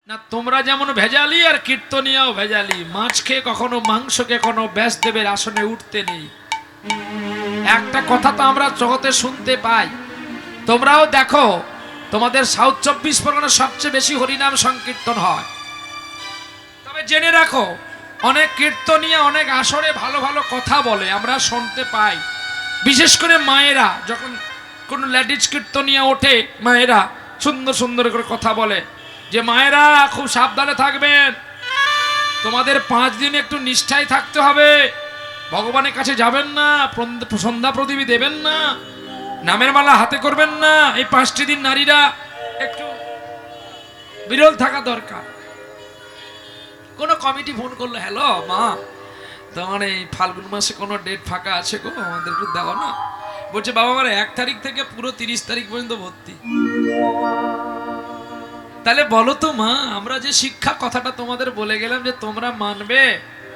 না তোমরা যেমন ভেজালি আর কীর্তনিয়াও ভেজালি। মাছ খেয়ে কখনো মাংসকে কোনো ব্যাসদেবের আসনে উঠতে নেই। একটা কথা তো আমরা জগতে শুনতে পাই, তোমরাও দেখো, তোমাদের সাউথ 24 পরগনা সবচেয়ে বেশি হরিনাম সংকীর্তন হয়। তবে জেনে রাখো, অনেক কীর্তনিয়া অনেক আসরে ভালো ভালো কথা বলে, আমরা শুনতে পাই। বিশেষ করে মায়েরা যখন কোনো লেডিজ কীর্তনিয়া ওঠে, মায়েরা সুন্দর সুন্দর করে কথা বলে যে মায়েরা খুব সাবধানে থাকবেন, তোমাদের 5 দিন একটু নিষ্ঠায় থাকতে হবে, ভগবানের কাছে যাবেন না, সন্ধ্যা প্রদীপ দেবেন না, নামের মালা হাতে করবেন না, এই 5টি দিন নারীরা একটু বিরল থাকা দরকার। কোনো কমিটি ফোন করলো, হ্যালো মা, তোমার এই ফাল্গুন মাসে কোনো ডেট ফাঁকা আছে গো, আমাদের একটু দাও না। বলছে বাবা আমার 1 তারিখ থেকে পুরো 30 তারিখ পর্যন্ত ভর্তি। তাহলে বলো তো মা, আমরা যে শিক্ষা কথাটা তোমাদের বলে গেলাম যে তোমরা মানবে,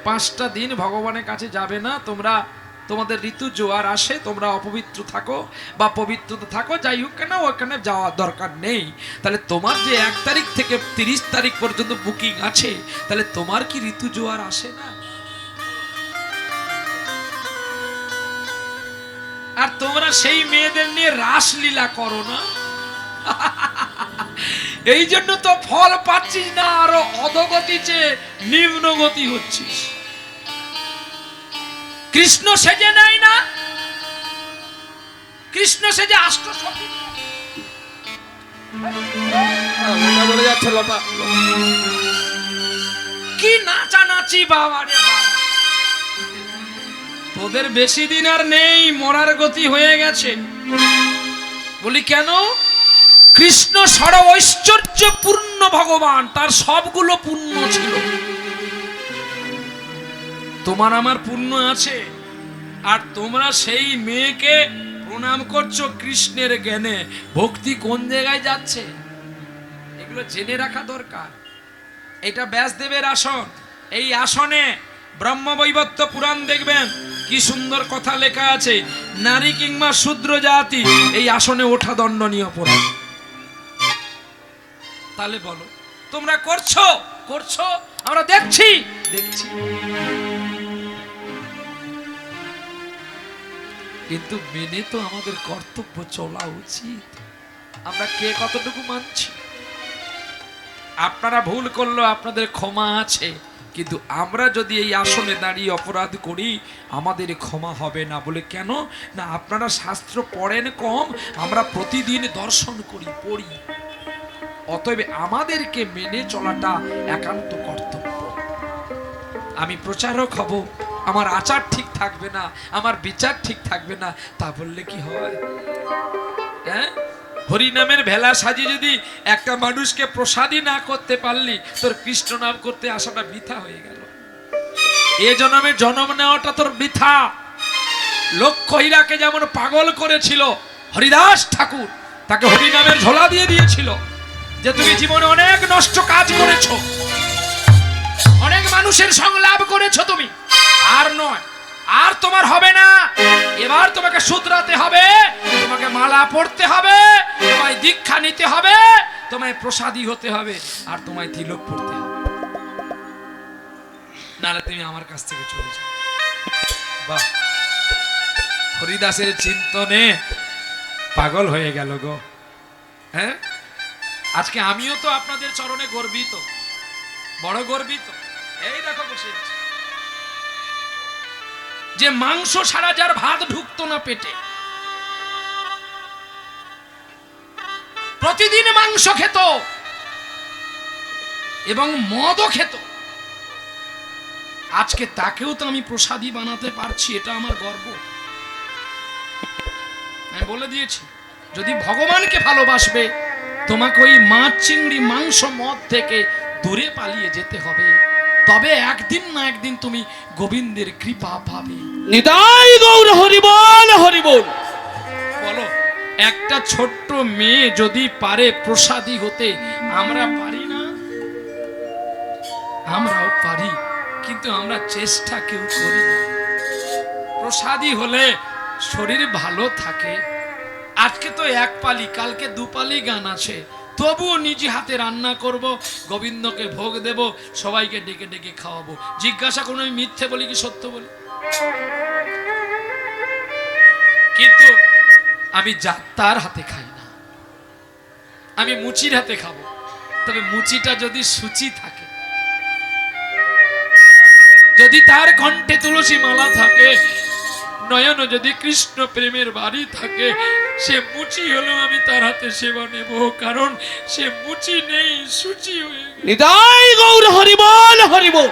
5টা দিন ভগবানের কাছে যাবে না, তোমরা তোমাদের ঋতু জোয়ার আসে, তোমরা অপবিত্র থাকো বা পবিত্র থাকো, যাই হোক কেন ওখানে যাওয়ার দরকার নেই। তাহলে তোমার যে 1 তারিখ থেকে 30 তারিখ পর্যন্ত বুকিং আছে, তাহলে তোমার কি ঋতু জোয়ার আসে না? আর তোমরা সেই মেয়েদের নিয়ে রাসলীলা করো না, এই জন্য তো ফল পাচ্ছিস না, আরো অধোগতি চেয়ে নিম্নগতি হচ্ছিস। কৃষ্ণ সেজে নাই না, কৃষ্ণ সেজে আষ্টসখী কি নাচানাচি বাবা রে বাবা। তোদের বেশি দিন আর নেই, মরার গতি হয়ে গেছে। বলি কেন? কৃষ্ণ সর্ব ঐশ্বর্যপূর্ণ ভগবান, তার সবগুলো পুণ্য ছিল। তোমার আমার পুণ্য আছে, আর তোমরা সেই মেয়েকে প্রণাম করছো কৃষ্ণের জ্ঞানে। ভক্তি কোন জায়গায় যাচ্ছে এগুলো জেনে রাখা দরকার। এটা ব্যাসদেবের আসন, এই আসনে ব্রহ্মবৈবর্ত পুরাণ দেখবেন কি সুন্দর কথা লেখা আছে, নারী কিংবা শূদ্র জাতি এই আসনে ওঠা দণ্ডনীয় অপরাধ। তাহলে বলো, তোমরা করছো করছো, আমরা দেখছি দেখছি, কিন্তু মেনে তো আমাদের কর্তব্য চলা উচিত। আমরা কে কতটুকু মানছি? আপনারা ভুল করলো, আপনাদের ক্ষমা আছে, কিন্তু আমরা যদি এই আসনে দাঁড়িয়ে অপরাধ করি, আমাদের ক্ষমা হবে না। বলে কেন? না আপনারা শাস্ত্র পড়েন কম, আমরা প্রতিদিন দর্শন করি, পড়ি, অতএব আমাদেরকে মেনে চলাটা একান্ত কর্তব্য। আমি প্রচারক হব, আমার আচার ঠিক থাকবে না, আমার বিচার ঠিক থাকবে না, তা বললে কি হয়? হ্যাঁ, হরিনামের ভেলা সাজিয়ে যদি একটা মানুষকে প্রসাদী না করতে পারলি, তোর কৃষ্ণ নাম করতে আসাটা বৃথা হয়ে গেল। এ জন্মে জন্ম নেওয়াটা তোর বৃথা। লক্ষ্য হীরাকে যেমন পাগল করেছিল হরিদাস ঠাকুর, তাকে হরিনামের ঝোলা দিয়ে দিয়েছিল যে তুমি জীবনে অনেক নষ্ট কাজ করেছো, অনেক মানুষের সংলাপ করেছো তুমি, আর নয়, আর তোমার হবে না। এবার তোমাকে শুধরাতে হবে, তোমাকে মালা পড়তে হবে, তোমায় দীক্ষা নিতে হবে, তোমায় প্রসাদী হতে হবে, আর তোমায় তিলক পড়তে হবে, নাহলে তুমি আমার কাছ থেকে চলে যাও। বাহ, হরিদাসের চিন্তনে পাগল হয়ে গেল গো। হ্যাঁ, আজকে আমিও তো আপনাদের চরণে গর্বিত, বড় গর্বিত। এই দেখো বসে আছি, যে মাংস ছাড়া যার ভাত ঢুকতো না পেটে, প্রতিদিন মাংস খেত এবং মদও খেত, আজকে তাকেও তো আমি প্রসাদী বানাতে পারছি, এটা আমার গর্ব। আমি বলে দিয়েছি, যদি ভগবানকে ভালোবাসবে, তোমাকে ওই মাছ চিংড়ি মাংস মদ থেকে দূরে পালিয়ে যেতে হবে, তবে একদিন না একদিন তুমি গোবিন্দের কৃপা পাবে। নিতাই গৌর হরিবল হরিবল। বলো, একটা ছোট্ট মেয়ে যদি পারে প্রসাদী হতে, আমরা পারি না? আমরাও পারি, কিন্তু আমরা চেষ্টা কেউ করি না। প্রসাদী হলে শরীর ভালো থাকে। আজকে তো 1 পালি, কালকে 2 পালি গান আছে, তবুও নিজে হাতে রান্না করব, গোবিন্দকে ভোগ দেব, সবাইকে ডেকে ডেকে খাওয়াবো। জিজ্ঞাসা করুন আমি মিথ্যে বলি কি সত্য বলি? কিন্তু আমি যাত্রার হাতে খাই না, আমি মুচির হাতে খাবো। তবে মুচিটা যদি সুচি থাকে, যদি তার কণ্ঠে তুলসী মালা থাকে, নয়ন যদি কৃষ্ণ প্রেমের বাড়ি থাকে, সে মুচি হলেও আমি তার হাতে সেবা নেব, কারণ সে মুচি নেই, সুচি হয়ে গেছে। নিতাই গৌর হরিবল হরিবল।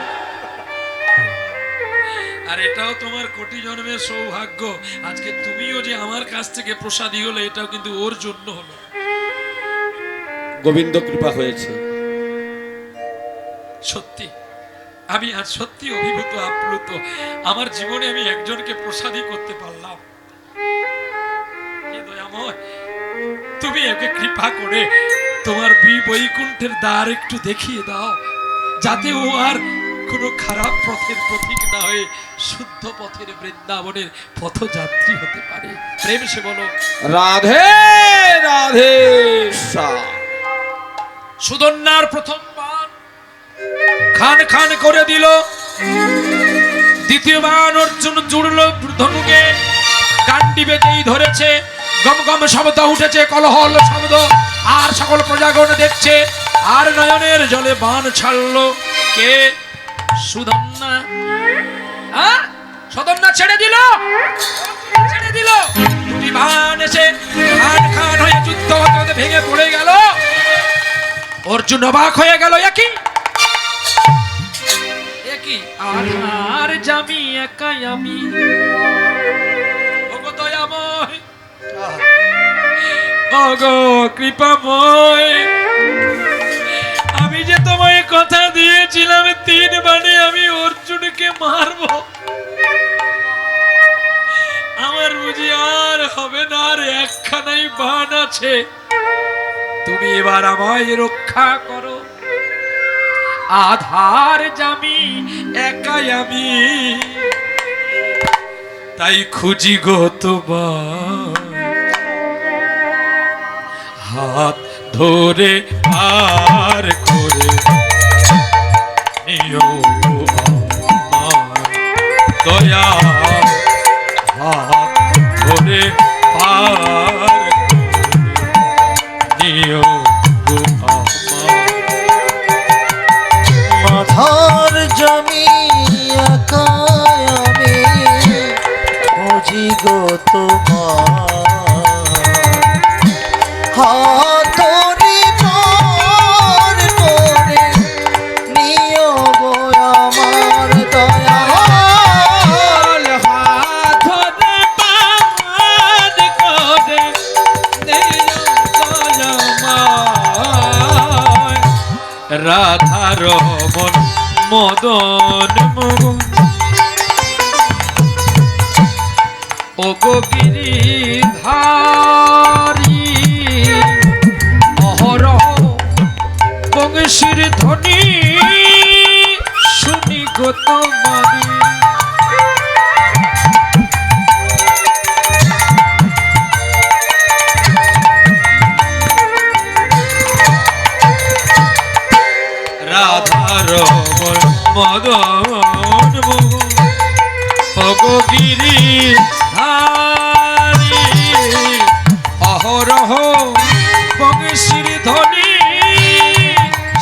আর এটাও তোমার কোটি জন্মের সৌভাগ্য, আজকে তুমিও যে আমার কাছ থেকে প্রসাদী হলে, এটাও কিন্তু ওর জন্য হলো। গোবিন্দ কৃপা হয়েছে। সত্যি আমি আজ সত্যি অভিভূত, আপ্লুত। আমার জীবনে আমি একজনকে প্রসাদী করতে পারলাম। হে দয়াময়, তুমি একে কৃপা করে তোমার বৈকুণ্ঠের দ্বার একটু দেখিয়ে দাও, যাতে ও আর কোনো খারাপ পথের প্রতীক না হয়ে শুদ্ধ পথের বৃন্দাবনের পথযাত্রী হতে পারে। প্রেম সে বলো রাধে রাধে। সুদন্যার প্রথম বাণ খান খান করে দিল, দ্বিতীয় বাণ অর্জুন জুড়ল ধনুকে, গান্ডি বেজেই ধরেছে, গম গম শব্দ উঠেছে, কলহল শব্দ, আর সকল প্রজাগণ দেখছে। আর নয়নের জলে বাণ ছাড়লো কে? সুদন্যা। সুদন্যা ছেড়ে দিল, ছেড়ে দিল। দুটি বাণ এসে খান খান হয়ে যুদ্ধ হতে হতে ভেঙে পড়ে গেল। অর্জুন অবাক হয়ে গেল, একই একই আধার জামি একাই আমি। ওগো দয়াময়, ওগো কৃপাময়, আমি যে তোমায় কথা দিয়েছিলাম 3 বাণে আমি অর্জুনকে মারবো, আমার বুঝি আর হবে না, আর একখানাই বাণ আছে। তুমি এবার আমায় রক্ষা করো, আধার জামি একাই আমি, তাই খুঁজি গো তোমার, হাত ধরে পার করে নিও আমার দয়া, হাত ধরে পার নিও মাথার জমি একাই আমি, বুঝি গো তোমার, হাতরি পার করে নিও গো আমার দয়াল, হাত ধরে পার করে নিও দয়াময়, রাধা রমন মদন মোহন, ও গো গিরিধারী, অহরহ বংশীর ধ্বনি শুনি গো তোমারি। রাধার মদন মোহন, ওগো গিরিধারী, অহরহ বংশীর ধ্বনি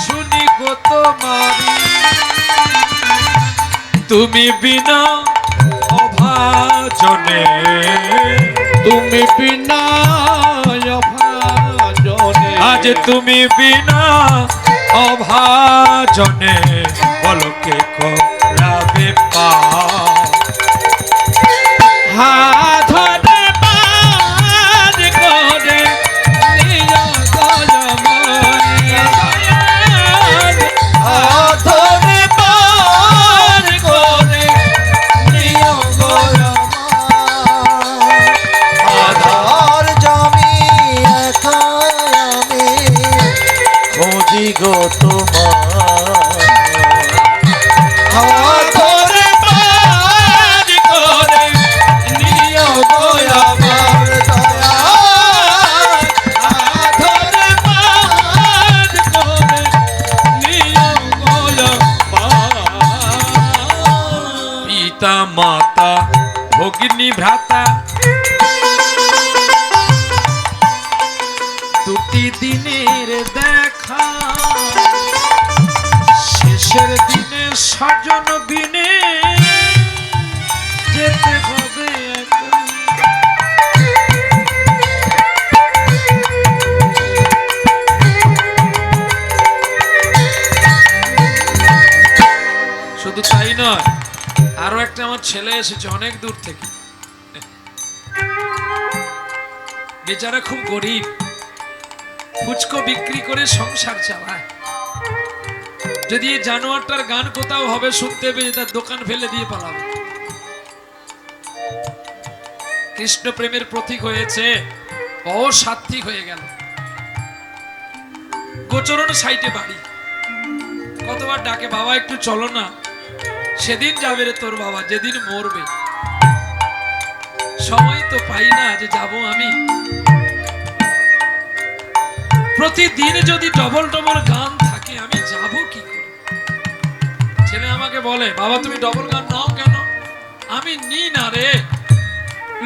শুনি গো তোমারি। তুমি বিনা অভাজনে, তুমি বিনা অভাজনে, আজ তুমি বিনা অভাজনে, বলকে করাবে পা, হাত ধরে পার করে নিও দয়াময়, হাতরি পার করে নিও গো আমার, আধার জমি একাই আমি, বুঝি গো তোমার, পিতা মাতা ভগিনী ভ্রাতা দুটি দিনের দেখা শেষের দিনে স্বজন বিনে যেতে হবে একা। শুধু তাই নয়, আরো একটা আমার ছেলে এসেছে অনেক দূর থেকে, বেচারা খুব গরিব, ফুচকো বিক্রি করে সংসার চালায়। যদি এই জানোয়ারটার গান কোথাও হবে শুনতে পেয়ে তার দোকান ফেলে দিয়ে পালাবে। কৃষ্ণ প্রেমের প্রতীক হয়েছে, অসাত্বিক হয়ে গেল। গোচরণ সাইটে বাড়ি, কতবার ডাকে বাবা একটু চলো না, সেদিন যাবে রে তোর বাবা যেদিন মরবে। সময় তো পাই না যে যাব আমি। প্রতিদিন যদি ডবল ডবল গান থাকে আমি যাব কি করে? ছেলে আমাকে বলে বাবা তুমি ডবল গান নাও কেন? আমি নি না রে,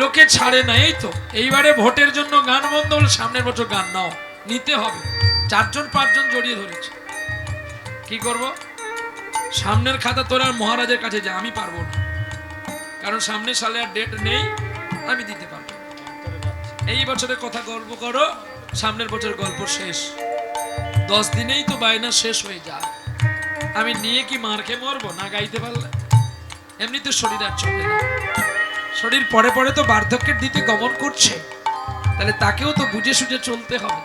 লোকে ছাড়ে না। এই তো এইবারে ভোটের জন্য গান বন্ধ হল, সামনের বছর গান নাও, নিতে হবে। 4জন 5জন জড়িয়ে ধরেছে, কি করব? সামনের খাতা তোর আর মহারাজের কাছে যা, আমি পারবো না, কারণ সামনের সালে আর ডেট নেই, আমি দিতে পারবো। এই বছরের কথা গল্প করো, সামনের বছর গল্প শেষ। 10 দিনেই তো বায়না শেষ হয়ে যায়। আমি নিয়ে কি মার খেয়ে মরবো না গাইতে পারলে? এমনিতে শরীর আর চলে না, শরীর পরে পরে তো বার্ধক্যের দিকে গমন করছে, তাহলে তাকেও তো বুঝে সুঝে চলতে হবে।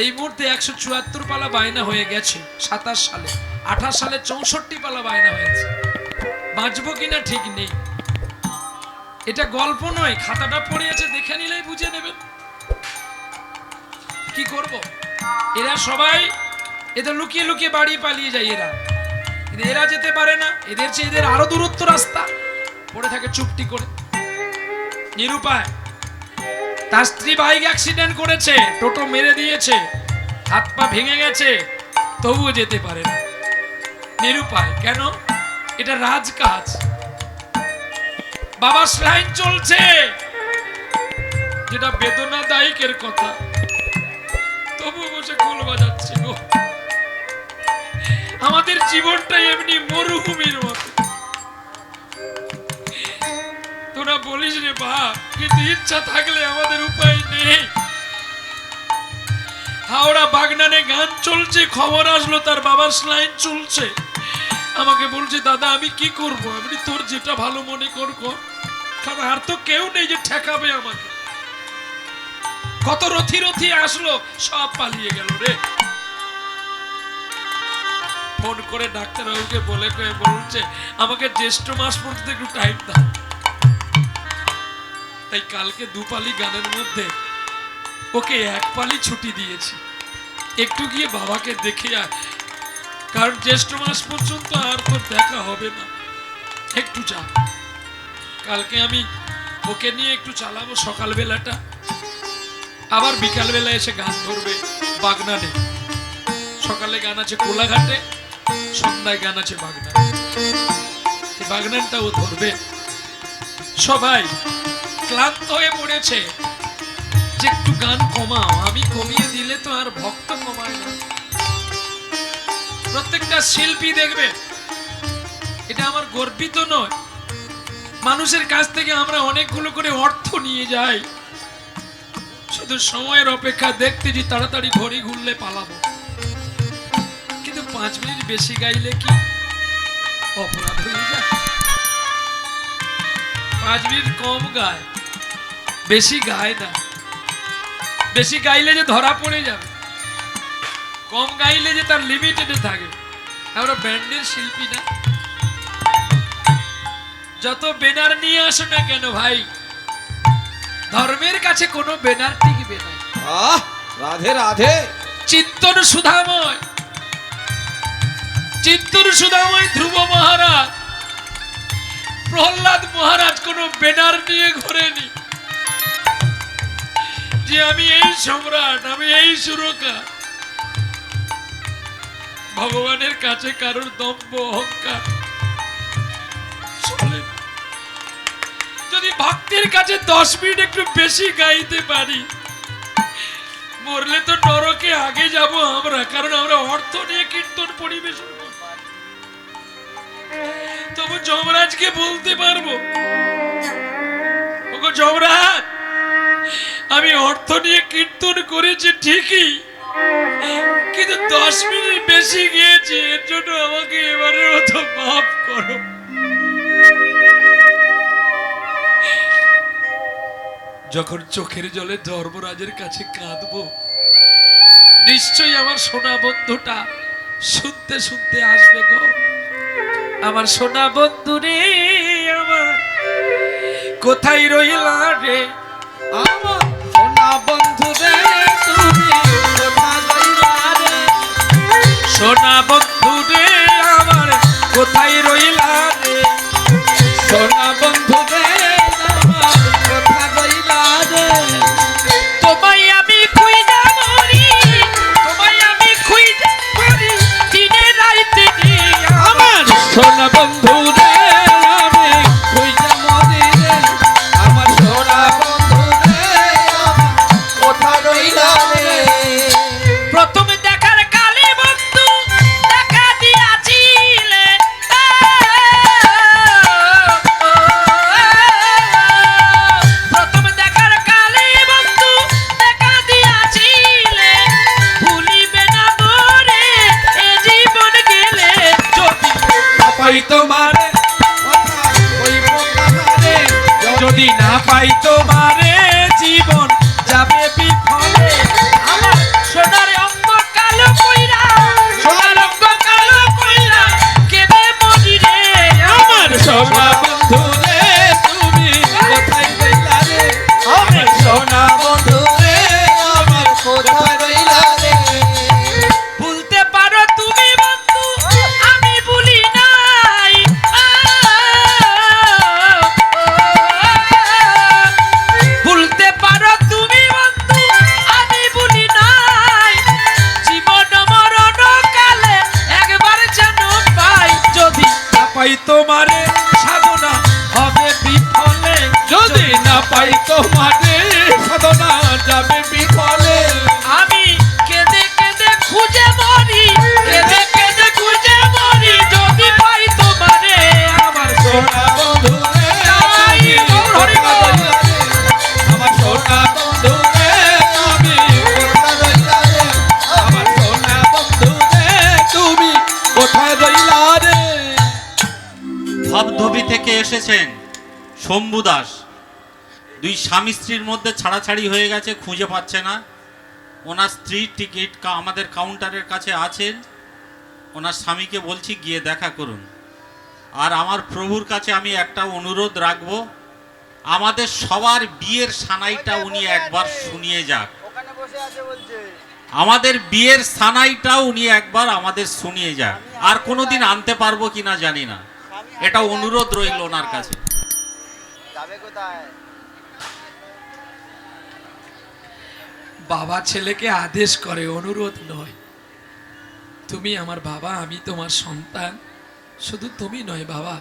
এই মুহূর্তে 174 পালা বায়না হয়ে গেছে 27 সালে, 28 সালে 64 পালা বায়না হয়েছে। বাঁচবো কিনা ঠিক নেই। এটা গল্প নয়, খাতাটা পড়ে আছে, দেখে নিলেই বুঝে নেবেন। কি করব? এরা সবাই এদের লুকিয়ে লুকিয়ে বাড়ি পালিয়ে যায়। এরা যেতে পারে না, এদের চেয়ে এদের আরো দূরত্ব রাস্তা, পড়ে থাকে চুপটি করে নিরুপায়। তার স্ত্রী বাইক অ্যাক্সিডেন্ট করেছে, টোটো মেরে দিয়েছে, হাত পা ভেঙে গেছে, তবুও যেতে পারে না, নিরুপায়। কেন? এটা রাজকাজ। বাবার স্লাইন চলছে, যেটা বেদনাদায়কের কথা, তবুও বসে খোল বাজাচ্ছে গো। আমাদের জীবনটা এমনি মরুভূমির মতো। তোরা বলিস রে বাপ, কিন্তু ইচ্ছা থাকলে আমাদের উপায় নেই। হাওড়া বাগনানে গান চলছে, খবর আসলো তার বাবার স্লাইন চলছে। আমাকে বলছে দাদা আমি কি করব? আমি তোর যেটা ভালো মনে কর, কারণ আর তো কেউ নেই যে ঠেকাবে আমাকে। কত রথি রথি আসলো, সব পালিয়ে গেল রে। ফোন করে ডাক্তারবাবুকে বলছে আমাকে জ্যৈষ্ঠ মাস পর্যন্ত একটু টাইম দাও। তাই কালকে 2 পালি গানের মধ্যে ওকে 1 পালি ছুটি দিয়েছি, একটু গিয়ে বাবাকে দেখে আয়, কারণ জ্যৈষ্ঠ মাস পর্যন্ত আর তোর দেখা হবে না, একটু যা। কালকে আমি ওকে নিয়ে একটু চালাবো সকালবেলাটা, আবার বিকালবেলা এসে গান ধরবে বাগনানে। সকালে গান আছে কোলাঘাটে, সন্ধ্যায় গান আছে বাগনানে। বাগনানটাও ধরবে। সবাই ক্লান্ত হয়ে পড়েছে যে একটু গান কমাও। আমি কমিয়ে দিলে তো আর ভক্ত কমায় না। প্রত্যেকটা শিল্পী দেখবে, এটা আমার গর্বিত নয়, মানুষের কাছ থেকে আমরা অনেকগুলো করে অর্থ নিয়ে যাই, শুধু সময়ের অপেক্ষা, দেখতে যে তাড়াতাড়ি ঘড়ি ঘুরলে পালাবো। কিন্তু 5 মিনিট বেশি গাইলে কি অপরাধ হয়ে যায়? 5 মিনিট কম গায়, বেশি গায় না। বেশি গাইলে যে ধরা পড়ে যাবে, কম গাইলে যে তার লিমিটেডে থাকে। আমরা ব্যান্ডের শিল্পী না, যত ব্যানার নিয়ে আসো না কেন ভাই, ধর্মের কাছে কোনো ব্যানার টিকবে না। রাধে রাধে। চিন্তন সুধাময়, চিন্তন সুধাময় ধ্রুব মহারাজ, প্রহ্লাদ মহারাজ কোনো ব্যানার নিয়ে ঘোরেনি যে আমি এই সম্রাট, আমি এই সুরকার। ভগবানের কাছে কারোর দম্ভ অহংকার চলে যদি ভক্তের কাছে 10 মিনিট একটু বেশি গাইতে পারি, মরলে তো নরকে আগে যাব আমরা, কারণ আমরা অর্থ নিয়ে কীর্তন পরিবেশন করব। তবু যমরাজকে বলতে পারবো, ওগো যমরাজ, আমি অর্থ নিয়ে কীর্তন করেছি ঠিকই, কিন্তু 10 মিনিট বেশি গিয়েছি, এর জন্য আমাকে এবারের মতো মাফ করো। যখন চোখের জলে ধর্মরাজের কাছে কাঁদবো, নিশ্চয়ই আমার সোনা বন্ধুটা শুনতে শুনতে আসবে গো। আমার সোনা বন্ধু রে, আমার কোথায় রইলা রে, আমার সোনা বন্ধু রে, তুমি কোথায় রইলা রে? সোনা বন্ধু রে, আমার কোথায় রইলা রে, সোনা বন্ধু রে, আমার কোথায় রইলা রে? তোমায় আমি খুঁজে মরি, তোমায় আমি খুঁজে মরি, দিনে রাইতে আমার সোনা বন্ধু রে, আমি খুঁজে মরি রে। আমার সোনা বন্ধু রে, আমার কোথায় রইলা রে? প্রথম দেখার কালে বন্ধু দেখা দিয়াছিলে, প্রথম দেখার কালে বন্ধু দেখা দিয়াছিলে, ভুলিবে না মোরে এ জীবন গেলে, যদি না পাই তোমারে, কথা কইব কাহারে? যদি না পাই তোমারে জীবন যাবে বিফলে। আমার সোনার অঙ্গ কালো কইরা, সোনার অঙ্গ কালো কইরা কেঁদে মরি রে, আমার সোনা বন্ধু রে, তুমি কোথায় রইলা রে? আমার সোনা বন্ধু রে, আমার কোথায় রইলা রে? ভুলতে পারো তুমি বন্ধু, আমি ভুলি নাই, ভুলতে পারো তুমি বন্ধু, আমি ভুলি নাই, জীবন মরণ কালে একবার যেন পাই, যদি না পাই তোমারে সাধনা হবে বিফলে, যদি না পাই তোমারে সাধনা যাবে বিফলে। আমি কেঁদে কেঁদে খুঁজে মরি, কেঁদে কেঁদে খুঁজে মরি, যদি পাই তোমারে আমার সোনা বন্ধু রে, জয় তুমি গৌর হরি কোথায় বল। রইলা রে? আমার সোনা বন্ধু রে, তুমি কোথায় রইলা রে? আমার সোনা বন্ধু রে, তুমি কোথায় রইলা রে? ধবধবি থেকে এসেছেন শম্ভু দাস। দুই স্বামী স্ত্রীর মধ্যে ছাড়াছাড়ি হয়ে গেছে, খুঁজে পাচ্ছে না। ওনার স্ত্রীর টিকিট আমাদের কাউন্টারের কাছে আছেন, ওনার স্বামীকে বলছি গিয়ে দেখা করুন। আর আমার প্রভুর কাছে আমি একটা অনুরোধ রাখব, আমাদের সবার বিয়ের সানাইটা উনি একবার শুনিয়ে যাক। আমাদের বিয়ের সানাইটাও উনি একবার আমাদের শুনিয়ে যাক। আর কোনোদিন আনতে পারবো কিনা জানি না, এটা অনুরোধ রইল ওনার কাছে। বাবা ছেলেকে আদেশ করে, অনুরোধ নয়। তুমি আমার বাবা, আমি তোমার সন্তান। শুধু তুমি নয় বাবা,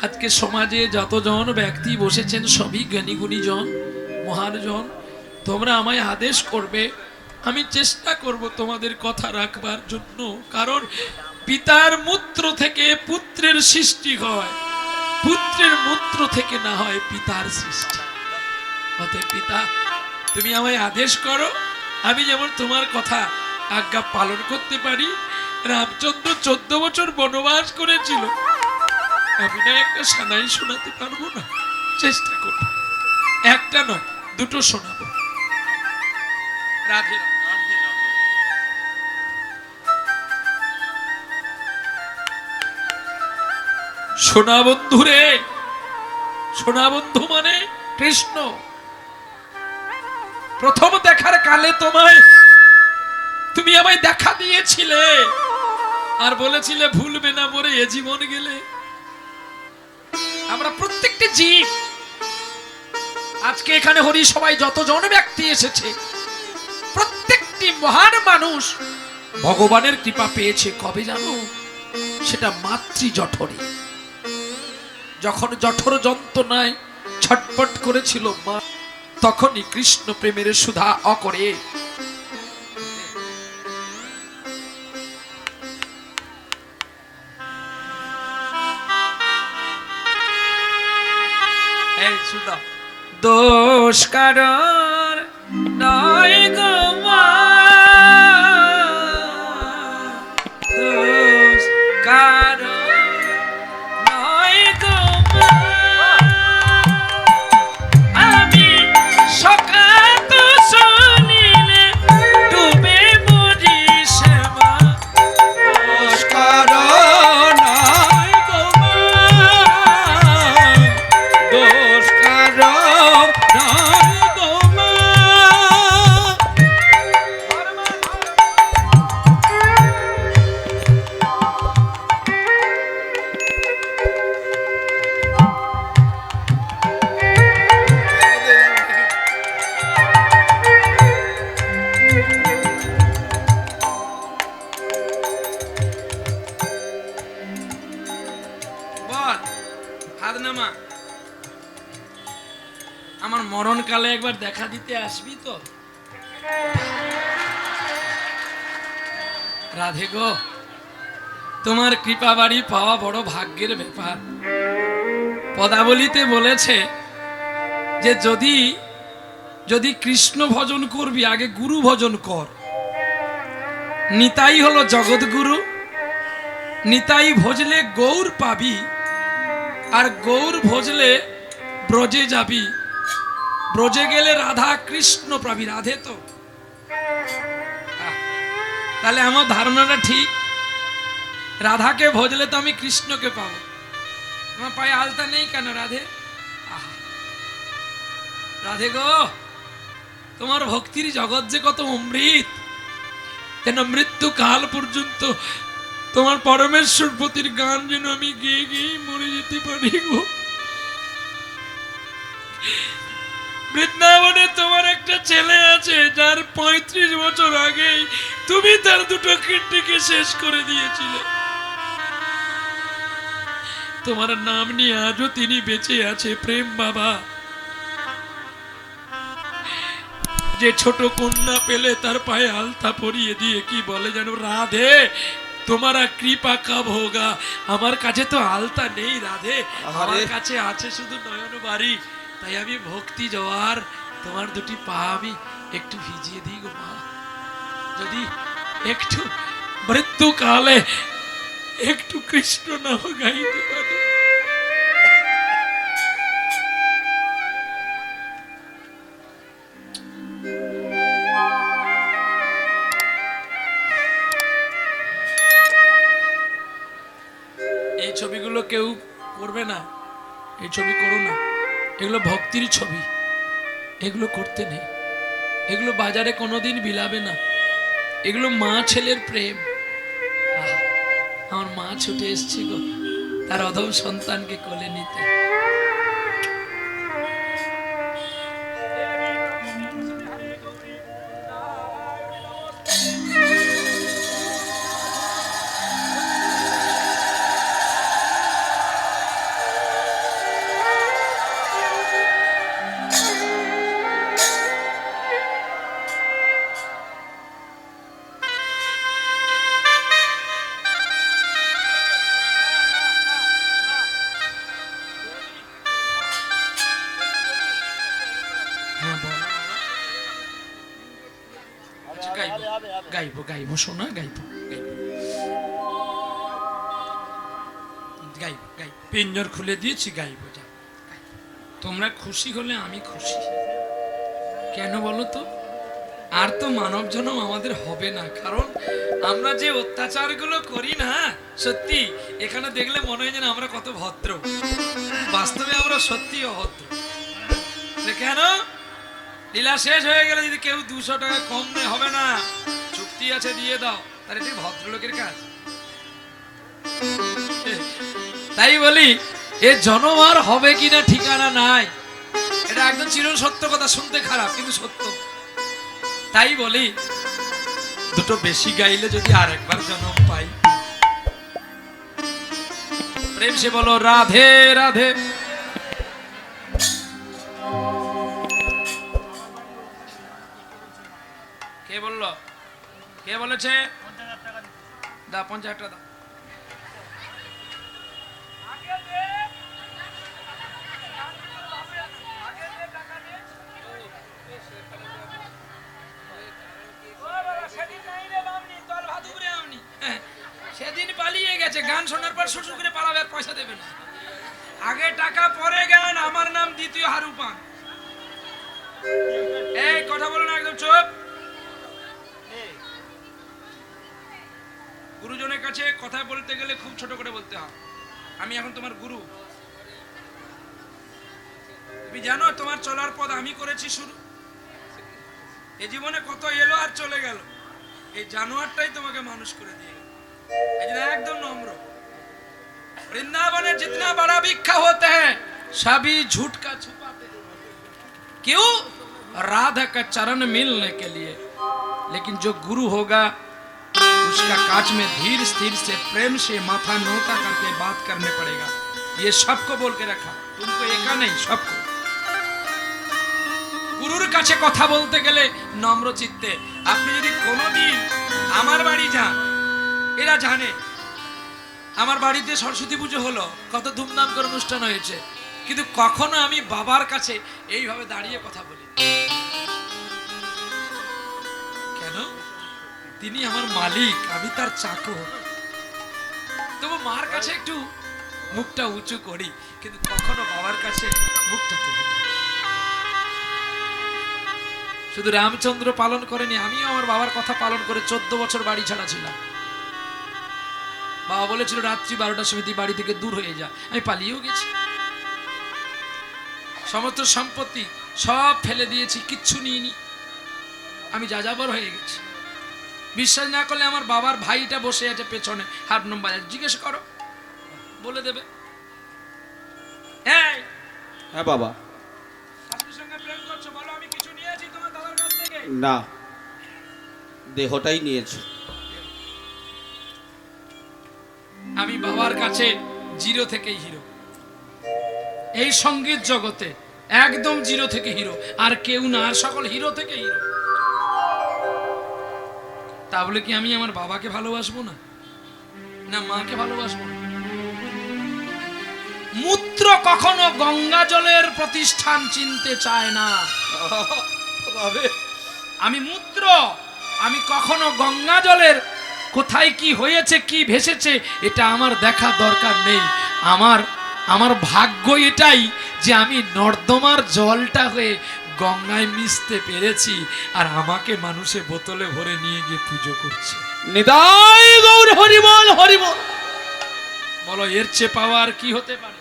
আজকে সমাজে যতজন ব্যক্তি বসেছেন সবই জ্ঞানী গুণীজন, মহানজন। তোমরা আমায় আদেশ করবে, আমি চেষ্টা করব তোমাদের কথা রাখবার জন্য। কারণ পিতার মূত্র থেকে পুত্রের সৃষ্টি হয়, পুত্রের মূত্র থেকে না হয় পিতার সৃষ্টি। অতএব পিতা, তুমি আমায় আদেশ করো, আমি যেমন তোমার কথা আজ্ঞা পালন করতে পারি। রামচন্দ্র 14 বছর বনবাস করেছিল, আমি না একটা সানাই শোনাতে পারবো না? চেষ্টা করবো, একটা নয় দুটো শোনাবো। রাধে রাধে। সোনা বন্ধু রে, সোনা বন্ধু মানে কৃষ্ণ। প্রথম দেখার কালে তুমি আমায় দেখা দিয়েছিলে আর বলেছিলে ভুলবে না মরে এ জীবন গেলে। আমরা প্রত্যেকটি জীব আজকে এখানে হরি সবাই যতজন ব্যক্তি এসেছে, প্রত্যেকটি মহান মানুষ ভগবানের কৃপা পেয়েছে। কবে জানো? সেটা মাতৃ জঠরে। যখন জঠর যন্ত্রণায় ছটপট করেছিল মা, তখনই কৃষ্ণ প্রেমের সুধা অকরে এই সুধা দোষ কারণ নয় গো মা, দোষ কারণ নয় গো মা, আমি সকাত শুনিলে ডুবে মরি শ্যামা, দোষ কারো নয় গো মা, দোষ কারো নয় গো মা। বল হাত নামা, আমার মরণকালে একবার দেখা দিতে আসবি তো? রাধে গো, তোমার কৃপা বাড়ি পাওয়া বড় ভাগ্যের ব্যাপার। পদাবলিতে বলেছে যে যদি যদি কৃষ্ণ ভজন করবি আগে গুরু ভজন কর। নিতাই হলো জগৎগুরু, নিতাই ভজলে গৌর পাবি, আর গৌর ভজলে ব্রজে যাবি, ব্রজে গেলে রাধা কৃষ্ণ পাবি। রাধে তো তাহলে আমার ধারণাটা ঠিক, রাধাকে ভজলে তো আমি কৃষ্ণকে পাবো। আমার পায়ে আলতা নেই কেন রাধে? আহা, রাধে গো, তোমার ভক্তির জগৎ যে কত অমৃত, যেন মৃত্যু কাল পর্যন্ত তোমার পরমেশ্বর পতির গান যেন আমি গেয়ে গেয়ে মরে যেতে পারি গো। বৃন্দাবনে তোমার একটা ছেলে আছে যার 35 বছর আগেই তুমি তার দুটো কিডনিকে শেষ করে দিয়েছিলে। তোমার নাম নিয়ে আজও তিনি বেঁচে আছে প্রেম বাবা। যে ছোট কন্যা পেলে তার পায়ে আলতা পরিয়ে দিয়ে কি বলে জানো, রাধে তোমারা কৃপা কাব হোগা। আমার কাছে তো আলতা নেই রাধে, আমার কাছে আছে শুধু নয়ন বাড়ি। তাই আমি ভক্তি জোয়ার তোমার দুটি পা আমি একটু ভিজিয়ে দিই গো মা, যদি একটু মৃত্যুকালে একটু কৃষ্ণ নাম গাইতে পারি। এই ছবিগুলো কেউ করবে না, এই ছবি করো না, এগুলো ভক্তির ছবি, এগুলো করতে নেই, এগুলো বাজারে কোনোদিন বিলাবে না, এগুলো মা ছেলের প্রেম। আহা, আমার মা ছুটে এসছে গো তার অধম সন্তানকে কোলে নিতে। গাইবো গাইবো শোনা, গাইবো গাইবো গাইবো, পিঞ্জর খুলে দিয়েছি, গাইবো। যা তোমরা খুশি হলে আমি খুশি। কেন বলো তো? আর তো মানব জন্ম আমাদের হবে না, কারণ আমরা যে অত্যাচারগুলো করি না, সত্যি এখানে দেখলে মনে হয় যেন আমরা কত ভদ্র, বাস্তবে আমরা সত্যি অভদ্র। কেন? লীলা শেষ হয়ে গেলে যদি কেউ 200 টাকা কম নেই, হবে না, চুক্তি আছে দিয়ে দাও, তাহলে এটি ভদ্রলোকের কাজ। তাই বলি এ জন্ম আর হবে কিনা ঠিকানা নাই, এটা একদম চির সত্য কথা, শুনতে খারাপ কিন্তু সত্য। তাই বলি দুটো বেশি গাইলে যদি আরেকবার জন্ম পাই। প্রেম সে বলো রাধে রাধে। বললো? কে বলেছে? দা 50,000 টাকা দাও। সেদিন পালিয়ে গেছে, গান শোনার পর শ্বশুর করে পালাবে, আর পয়সা দেবে না। আগে টাকা পরে গান, আমার নাম দ্বিতীয় হারুপান। এই কথা বলো না, একদম চুপ। গুরুজনের কাছে কথা বলতে গেলে খুব ছোট করে বলতে হয়। আমি এখন তোমার গুরু। তুমি জানো তোমার চলার পথ আমি করেছি শুরু। এই জীবনে কত এলো আর চলে গেল, এই জানোয়ারটাই তোমাকে মানুষ করে দিয়ে গেল। এই জন্য একদম নম্র। वृंदावन जितना बड़ा भिक्षा होते हैं सभी झूठ का छुपाते हैं। क्यों? राधा का चरण मिलने के लिए। लेकिन जो गुरु होगा उसका काज में धीर स्थिर से प्रेम से माथा नोता करके बात करने पड़ेगा। ये सबको बोल के रखा, तुमको एका नहीं, सबको। গুরুর কাছে কথা বলতে গেলে নম্র চিত্তে। আপনি যদি কোনোদিন আমার বাড়ি যান, এরা জানে আমার বাড়িতে সরস্বতী পুজো হলো, কত ধুমধাম করে অনুষ্ঠান হয়েছে, কিন্তু কখনো আমি বাবার কাছে এইভাবে দাঁড়িয়ে কথা বলি। কেন? তিনি আমার মালিক, আমি তার চাকর। তবু মার কাছে একটু মুখটা উঁচু করি, কিন্তু কখনো বাবার কাছে মুখটা তুলি না। শুধু রামচন্দ্র পালন করেনি, আমিও আমার বাবার কথা পালন করে 14 বছর বাড়ি ছাড়া ছিলাম। বাবা বলেছিল রাত্রি 12টার সময় তুই বাড়ি থেকে দূর হয়ে যা, আমি পালিয়েও গেছি। সমস্ত সম্পত্তি সব ফেলে দিয়েছি, কিচ্ছু নিইনি, আমি যাযাবর হয়ে গেছি। বিশ্বাস না করলে আমার বাবার ভাইটা বসে আছে পেছনে হারমোনিয়াম বাজায়, জিজ্ঞেস করো, বলে দেবে। এই, হ্যাঁ বাবা। আপনার সঙ্গে প্রেম করছো, বলো আমি কিছু নিয়েছি তোমার দাদার কাছ থেকে? না, দেহটাই নিয়েছো। আমি বাবার কাছে জিরো থেকেই হিরো। এই সঙ্গীত জগতে একদম জিরো থেকে হিরো, আর কেউ না, আর সকল হিরো থেকে হিরো। তা বলে কি আমি আমার বাবাকে ভালোবাসবো না, না মাকে ভালোবাসবো না? মূত্র কখনো গঙ্গা জলের প্রতিষ্ঠান চিনতে চায় না। আমি মূত্র, আমি কখনো গঙ্গা জলের কোথায় কি হয়েছে, কি ভেসেছে, এটা আমার দেখা দরকার নেই। আমার ভাগ্য এটাই যে আমি নর্দমার জলটা হয়ে গঙ্গায় মিশতে পেরেছি, আর আমাকে মানুষে বোতলে ভরে নিয়ে গিয়ে পুজো করছে। নিতাই গৌর হরি বল, হরি বল। বলো এর চেয়ে পাওয়ার কি হতে পারে?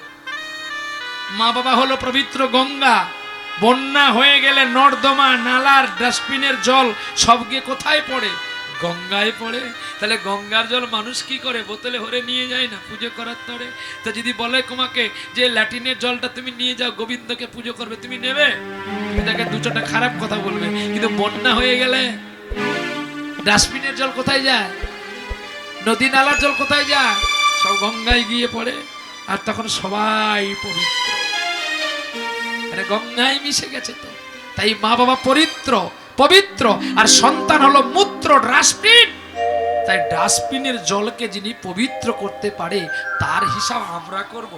মা বাবা হলো পবিত্র গঙ্গা। বন্যা হয়ে গেলে নর্দমা নালার ডাস্টবিনের জল সব গিয়ে কোথায় পড়ে? গঙ্গায় পড়ে। তাহলে গঙ্গার জল মানুষ কি করে? বোতলে ভরে নিয়ে যায় না পুজো করার তরে? তো যদি বলে তোমাকে যে ল্যাটিনের জলটা তুমি নিয়ে যাও, গোবিন্দকে পুজো করবে, তুমি নেবে? এটাকে দু চারটা খারাপ কথা বলবে। কিন্তু বন্যা হয়ে গেলে ডাস্টবিনের জল কোথায় যায়? নদী নালার জল কোথায় যায়? সব গঙ্গায় গিয়ে পড়ে, আর তখন সবাই পবিত্র, আরে গঙ্গায় মিশে গেছে। তো তাই মা বাবা পবিত্র, আর সন্তান হলো মূত্র, ডাস্টবিন। তাই ডাস্টবিনের জলকে যিনি পবিত্র করতে পারে তার হিসাব আমরা করব।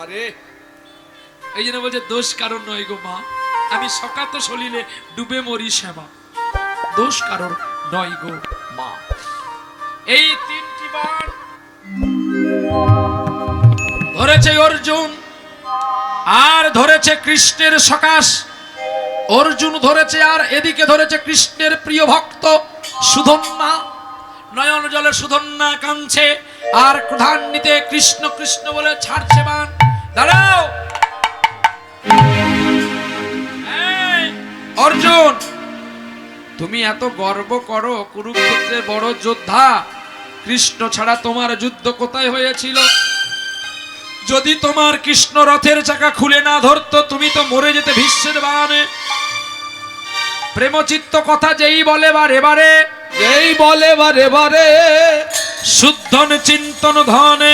আরে এই জন্য বলছে দোষ কারণ নয় গো মা, আমি সকাত সলিলে ডুবে মরি শ্যামা, দোষ কারণ নয় গো মা। এই 3টি বার ধরেছে অর্জুন, আর ধরেছে কৃষ্ণের সকাশ। অর্জুন ধরেছে, আর এদিকে ধরেছে কৃষ্ণের প্রিয় ভক্ত সুধন্যা। নয়ন জলে সুধন্যা কাঁদছে, আর ক্রোধান্বিতে কৃষ্ণ কৃষ্ণ বলে ছাড়ছে বান। দাঁড়াও অর্জুন, তুমি এত গর্ব করো, কুরুক্ষেত্রের বড় যোদ্ধা, কৃষ্ণ ছাড়া তোমার যুদ্ধ কোথায় হয়েছিল? যদি তোমার কৃষ্ণ রথের চাকা খুলে না ধরতো, তুমি তো মরে যেতে ভীষ্মের বানে। প্রেমচিত্ত কথা যেই বলে বারে বারে, যেই বলে বারে বারে, শুদ্ধন চিন্তন ধনে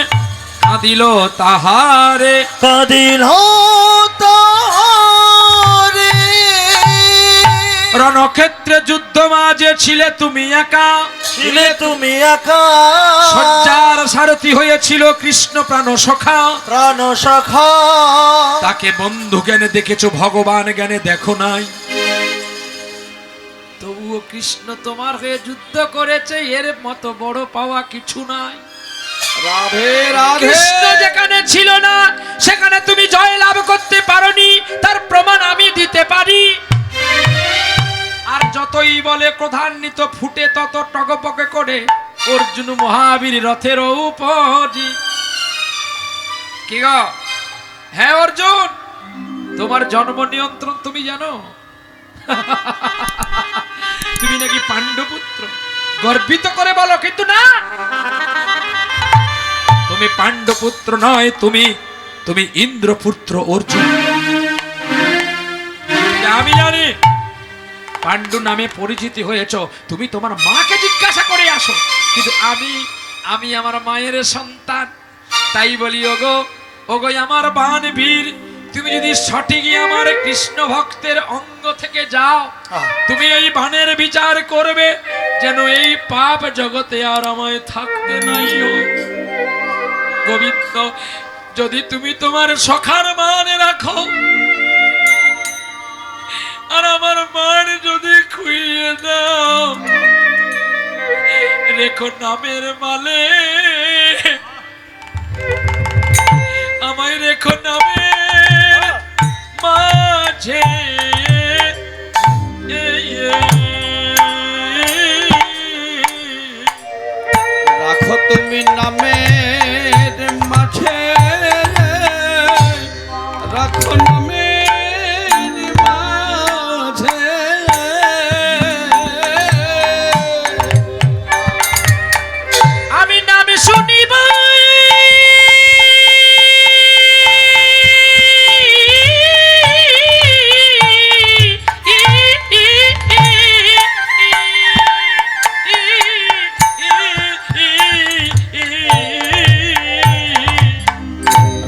কাঁদিল তাহারে, কাঁদিল তাহারে। রণ রণক্ষেত্রে যুদ্ধ মাঝে ছিলে তুমি একা, ছিলে তুমি একা, সজ্জার সারথি হয়েছিল কৃষ্ণ প্রাণ সখা। প্রাণ সখা, তাকে বন্ধু জ্ঞানে দেখেছো, ভগবান জ্ঞানে দেখো নাই। তবুও কৃষ্ণ তোমার হয়ে যুদ্ধ করেছে, এর মতো বড় পাওয়া কিছু নাই। রাধে রাধে। কৃষ্ণ যেখানে ছিল না সেখানে তুমি জয় লাভ করতে পারোনি, তার প্রমাণ আমি দিতে পারি। আর যতই বলে ক্রোধান্বিত ফুটে তত টগবগে করে অর্জুন মহাবীর রথের উপরি। কি গো? হ্যাঁ অর্জুন, তোমার জন্ম নিয়ন্ত্রণ তুমি জানো? তুমি নাকি পাণ্ডুপুত্র, গর্বিত করে বলো, কিন্তু না, তুমি পাণ্ডুপুত্র নয়, তুমি ইন্দ্রপুত্র অর্জুন। আমি জানি পাণ্ডু নামে পরিচিতি হয়েছ, তুমি তোমার মাকে জিজ্ঞাসা করে আসো। কিন্তু আমি আমার মায়ের সন্তান, তাই বলি ওগো ওগো আমার বানবীর, তুমি যদি সঠিকই আমার কৃষ্ণ ভক্তের অঙ্গ থেকে যাও, তুমি এই বানের বিচার করবে যেন এই পাপ জগতে আর আমায় থাকতে নাই হয়। গোবিন্দ, যদি তুমি তোমার সখার মান রাখো আর আমার মান যদি খুইয়ে দাও, রেখো নামের মালে, আমায় রেখো নামের মাঝে। রাখো তুমি নামের মাঝে, রাখো নামের মাঝে। আমি নাম শুনিব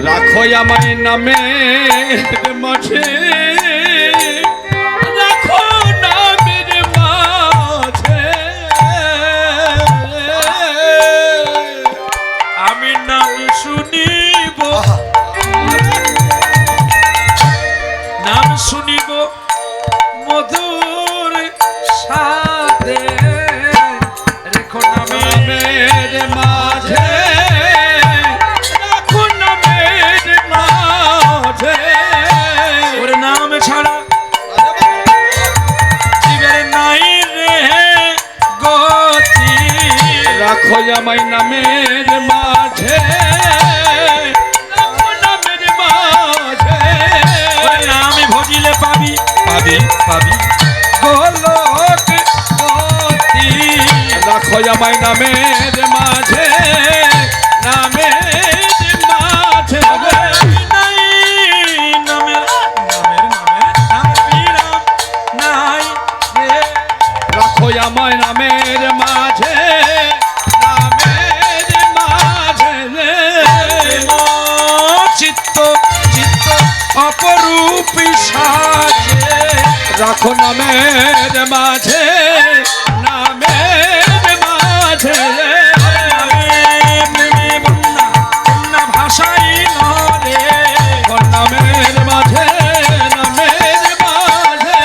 রাখো আমায় নামের মাঝে, রাখো নামের মাঝে। আমি নাম শুনিব, নাম শুনিব মধুর সাথে, রেখো নামের মাঝে, রাখো নামের মাঝে। ওর নাম ছাড়া জীবের নাই রে গতি। রাখো আমায় নামের মাঝে, রাখো নামের মাঝে। ওর নাম ভজিলে পাবি পাবি পাবি গোলক গতি। রাখো আমায় নামের মাঝে, নামের মাঝে। নাই নামের নামের নামের নাম বিরাম নাই রে। রাখো আমায় নামের মাঝে, নামের মাঝে। চিত্ত চিত্ত অপরূপী সাজে। রাখো নামের মাঝে, নামের মাঝে। প্রেমে বন্যা বন্যা ভাষাই নরে। নামের মাঝে, নামের মাঝে।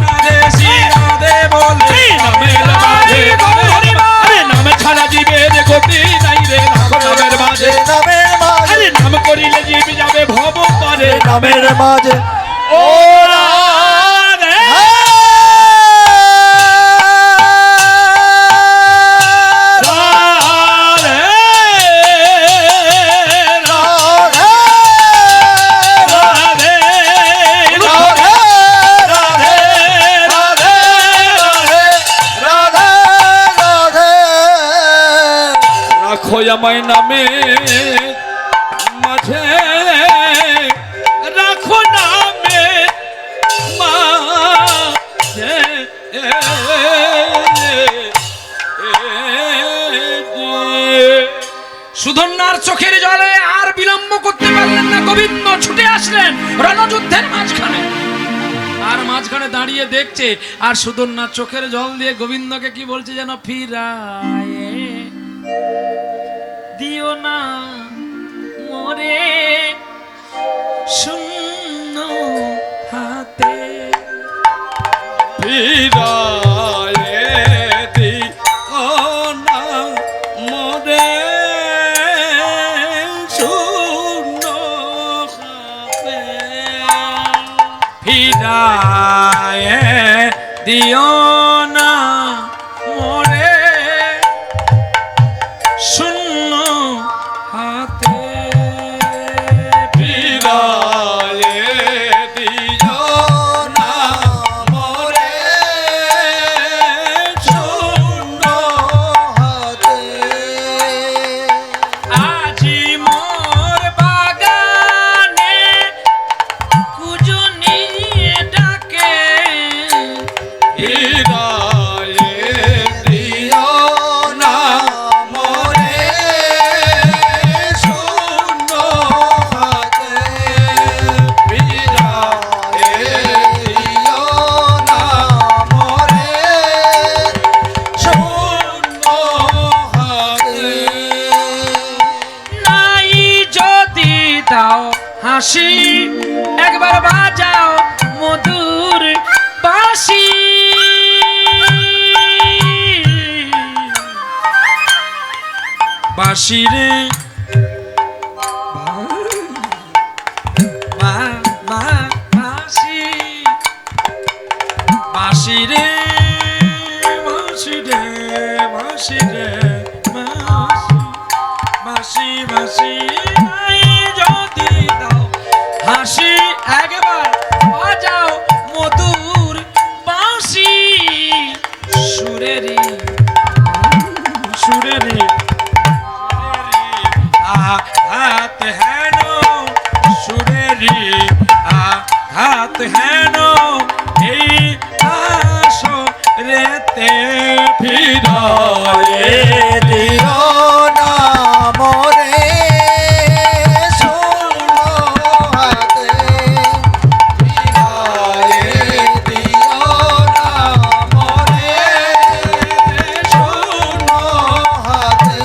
রাধে শ্রী রাধে বলে নামের মাঝে, আরে নাম ছাড়া জীবের গতি নাই রে। রাখো নামের মাঝে, নামের মাঝে, আরে নাম করিলে জীব যাবে ভব পারে। নামের মাঝে ও রাধে। রাধে, রাধে, রাধে, রাধে, রাধে রাধে। রাখো আমায় নামের মাঝে, রাখো নামের মাঝে। সুধন্যার চোখের জলে আর বিলম্ব করতে পারলেন না। গোবিন্দ ছুটে আসলেন রণযুদ্ধের মাঝখানে। আর মাঝখানে দাঁড়িয়ে দেখছে, আর সুদর্ণা চোখের জল দিয়ে গোবিন্দকে কি বলছে যেন, ফিরায়ে দিও না মোরে শূন্য হাতে। ফিরায়ে দিও না মোরে শূন্য হাতে। ফিরায়ে দিও না মোরে শূন্য হাতে। ফিরায়ে দিও না মোরে শূন্য হাতে। আজি মোর বাগানে কুজনি ডাকে, ফিরায়ে দিও না মোরে শূন্য হাতে। ফিরায়ে দিও না মোরে শূন্য হাতে। নাই যদি দাও হাসি, একবার বাজাও মধুর বাঁশি। বাঁশি রে বাঁশি, বাঁশি রে বাঁশি রে বাঁশি রে বাঁশি, বাঁশি নাই যদি দাও হাসি, একবার বাজাও মধুর বাঁশি। সুরেরি সুরেরি হাত হেন, সুরেরি হাত হেন এই আসো রেতে। ফিরায়ে দিও না মোরে শূন্য হাতে। ফিরায়ে দিও না মোরে শূন্য হাতে।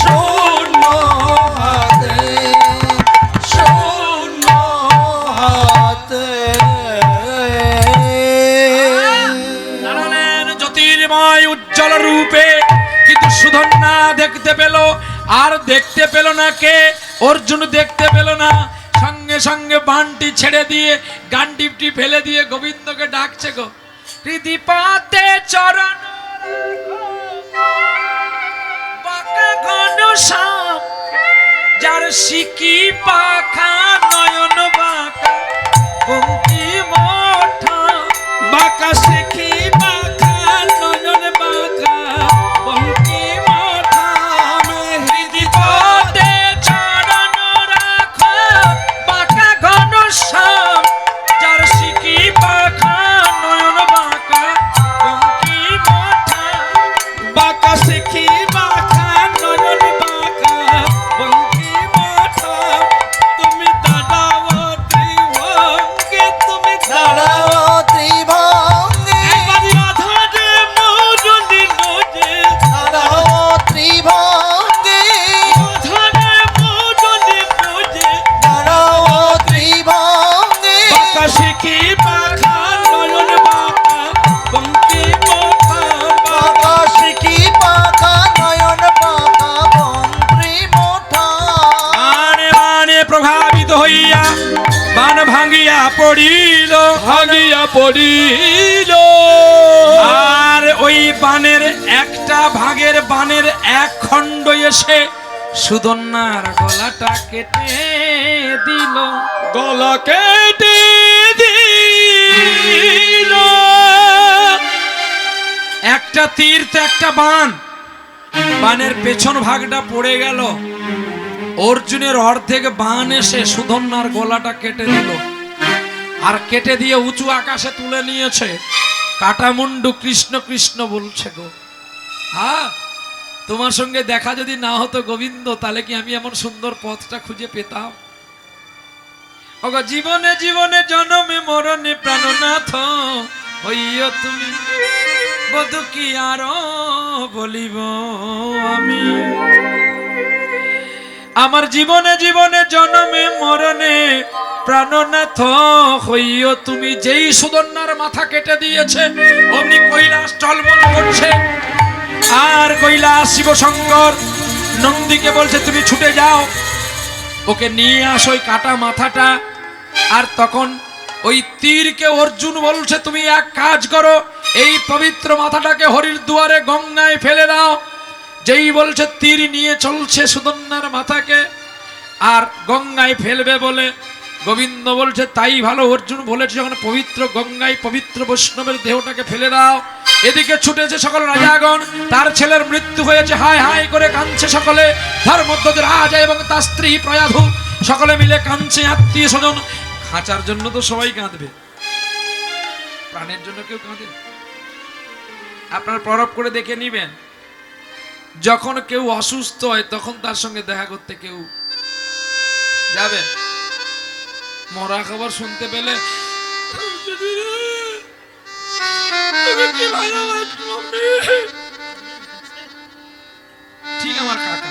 শূন্য হাতে। শূন্য হাতে। দাঁড়ালেন জ্যোতির্ময় উজ্জ্বল রূপে, কিন্তু সুধন্যা দেখতে পেল, আর দেখতে পেল না কে? অর্জুন দেখতে পেল না। সঙ্গে সঙ্গে বানটি ছেড়ে দিয়ে, গান্ডিপটি ফেলে দিয়ে গোবিন্দকে ডাকছে গো, হৃদিপাতে চরণ বাঁকা ঘন সাপ, যার সিকি পাখা নয়ন বাঁকা বঙ্কি মঠা। বাঁকা শিখি বাঁকা নয়ন বাঁকা বঙ্কি মাথা। হৃদিপতে চরণ রাখো বাঁকা ঘন শ্যাম, যার সিকি পাখা নয়ন বাঁকা বঙ্কি মঠা। বাঁকা শিখি বাঁকা নয়ন বাঁকা বঙ্কি মাথা। তুমি দাঁড়াও ত্রিভঙ্গে, তুমি দাঁড়াও ত্রিভঙ্গে। একবার রাধারে মুরলি লোজে। দাঁড়াও ত্রিভঙ্গে। রাধারে মুরলি লোজে। দাঁড়াও ত্রিভঙ্গে। বাঁকা শিখি বাঁকা নয়ন বাঁকা বঙ্কি মাথা। বাঁকা শিখি পাকা নয়ন বাঁকা বন্ত্রী মোঠা। বানে বানে প্রভাবিত হইয়া বান ভাঙিয়া পড়িল, ভাগিয়া পড়িল। আর ওই বানের একটা ভাগের বানের এক খণ্ড এসে সুদন্যার গলাটা কেটে দিল। গলা কেটে দিল। একটা তীর তো একটা বান, বানের পেছন ভাগটা পড়ে গেল। অর্জুনের অর্ধেক বান এসে সুধন্যার গলাটা কেটে দিল, আর কেটে দিয়ে উঁচু আকাশে তুলে নিয়েছে। কাটামুন্ডু কৃষ্ণ কৃষ্ণ বলছে গো। হ্যাঁ, তোমার সঙ্গে দেখা যদি না হতো গোবিন্দ, তাহলে কি আমি এমন সুন্দর পথটা খুঁজে পেতাম? ওগো জীবনে জীবনে জনমে মরণে প্রাণনাথ হইও তুমি, বধু কি আর বলিব আমি। আমার জীবনে জীবনে জনমে মরণে প্রাণনাথ হইও তুমি। যেই সুদর্ণার মাথা কেটে দিয়েছে অমনি কৈলাস টলমল করছে। আর কৈলাস শিবশঙ্কর নন্দীকে বলছে তুমি ছুটে যাও, ওকে নিয়ে আসো ওই কাটা মাথাটা। আর তখন ওই তীরকে অর্জুন বলছে তুমি এক কাজ করো, এই পবিত্র মাথাটাকে হরির দুয়ারে গঙ্গায় ফেলে দাও। যেই বলছে তীর নিয়ে চলছে সুদর্ণার মাথাকে আর গঙ্গায় ফেলবে বলে, গোবিন্দ বলছে তাই ভালো, অর্জুন বলেছে যখন পবিত্র গঙ্গায় পবিত্র বৈষ্ণবের দেহটাকে ফেলে দাও। এদিকে ছুটেছে সকল রাজাগণ, তার ছেলের মৃত্যু হয়েছে, হায় হায় করে কাঁদছে সকলে। তার মধ্যে রাজা এবং তার স্ত্রী প্রয়াধু সকলে মিলে কাঁদছে, আত্মীয় স্বজন। খাঁচার জন্য তো সবাই কাঁদবে, প্রাণের জন্য কেউ কাঁদে? আপনার পরব করে দেখে নিবেন, যখন কেউ অসুস্থ হয় তখন তার সঙ্গে দেখা করতে কেউ যাবে? মরা খবর শুনতে পেলে ঠিক আমার কাকা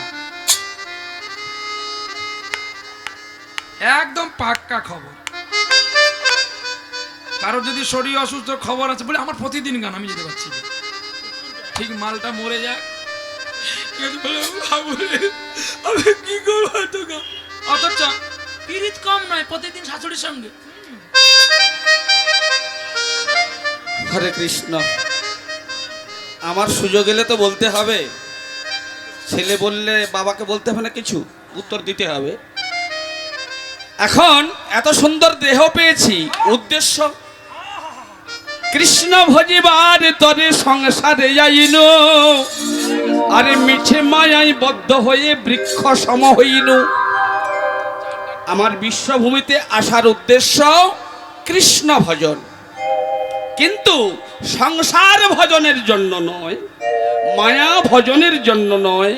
একদম পাক্কা খবর। কারো যদি শরীর অসুস্থ খবর আছে বলে আমার প্রতিদিন গান, আমি যেতে পারছি না। ঠিক মালটা মরে যাক, আমি কি করবো? অথচ পীড়িত কম নয়, প্রতিদিন শাশুড়ির সঙ্গে। হরে কৃষ্ণ। আমার সুযোগ এলে তো বলতে হবে, ছেলে বললে বাবাকে বলতে হবে না, কিছু উত্তর দিতে হবে। এখন এত সুন্দর দেহ পেয়েছি, উদ্দেশ্য কৃষ্ণ ভজিবার তরে সংসারে যাইন, আরে মিছে মায়ায় বদ্ধ হয়ে বৃক্ষ সম হইন। আমার বিশ্বভূমিতে আসার উদ্দেশ্য কৃষ্ণ ভজন, কিন্তু সংসার ভজনের জন্য নয়, মায়া ভজনের জন্য নয়।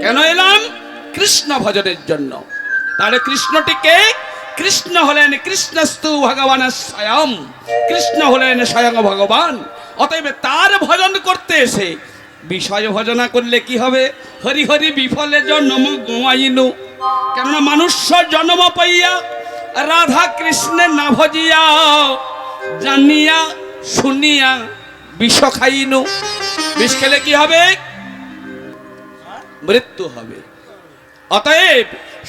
কেন এলাম? কৃষ্ণ ভজনের জন্য। তাহলে কৃষ্ণটিকে, কৃষ্ণ হলেন কৃষ্ণস্তু ভগবান স্বয়ং, কৃষ্ণ হলেন স্বয়ং ভগবান। অতএব তার ভজন করতে এসে বিষয় ভজনা করলে কি হবে? হরি হরি বিফলে জন্ম গোয়াইনু। কেননা মানুষ্য জন্ম পাইয়া রাধা কৃষ্ণের না ভজিয়া জানিয়া শুনিয়া বিষ খাইনু। বিষ খেলে কি হবে? মৃত্যু হবে। অতএব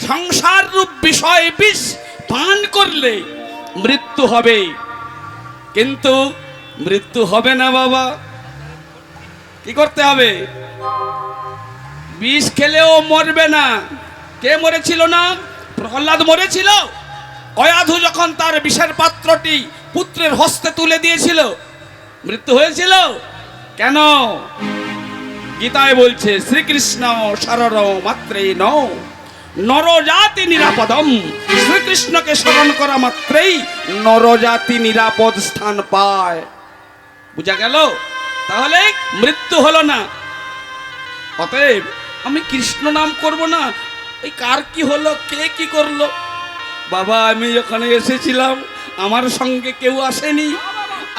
সংসার রূপ বিষয় বিষ পান করলে মৃত্যু হবে, কিন্তু মৃত্যু হবে না বাবা। কি করতে হবে? বিষ খেলেও মরবে না। কে মরেছিল না? প্রহ্লাদ মরেছিল। কয়াধু যখন তার বিষের পাত্রটি পুত্রের হস্তে তুলে দিয়েছিল, মৃত্যু হয়েছিল। কেন? গীতায় বলছে শ্রীকৃষ্ণ শরণ মাত্রেই নরজাতি নিরাপদম। শ্রীকৃষ্ণকে স্মরণ করা মাত্রেই নরজাতি নিরাপদ স্থান পায়। বুঝা গেল? তাহলে মৃত্যু হলো না। অতএব আমি কৃষ্ণ নাম করব না, এই কার কি হলো, কে কি করলো? বাবা আমি যখন এসেছিলাম আমার সঙ্গে কেউ আসেনি,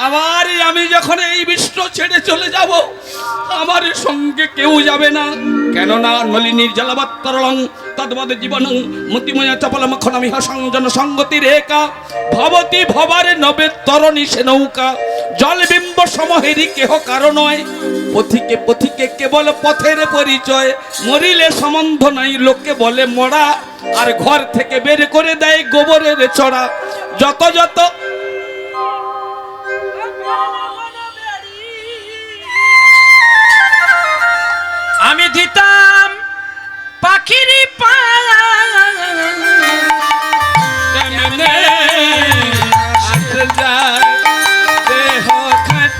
আবার আমি যখন এই বিশ্ব ছেড়ে চলে যাব আমার সঙ্গে কেউ যাবে না। কেননা নলিনীর জলবত্তরলং তদ্বদ জীবনং মতিময়া চপল মখনমিহ সংজন সঙ্গতি রেখা ভবতি ভবারে নবে তরণী সে নৌকা জলবিম্ব সমহেরি কেহ কারণয় পথিকে পথিকে কেবল পথের পরিচয় মরিলে সম্বন্ধ নাই লোকে বলে মরা আর ঘর থেকে বের করে দেয় গোবরের চড়া। যত যত আমি দিতাম পাখির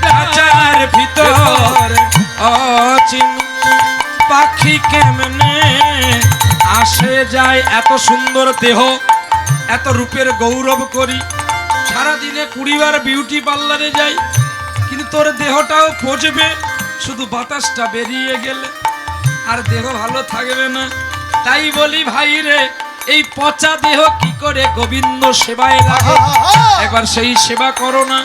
খাঁচার ভিতর অচিন পাখি কেমনে আসে যায়। এত সুন্দর দেহ, এত রূপের গৌরব করি, সারাদিনে 20 বার বিউটি পার্লারে যাই, কিন্তু তোর দেহটাও পচবে শুধু বাতাসটা বেরিয়ে গেলে, আর দেহ ভালো থাকবে না। তাই বলি ভাই রে, এই পচা দেহ কি করে গোবিন্দ সেবায় লাগে, একবার সেই সেবা করো না।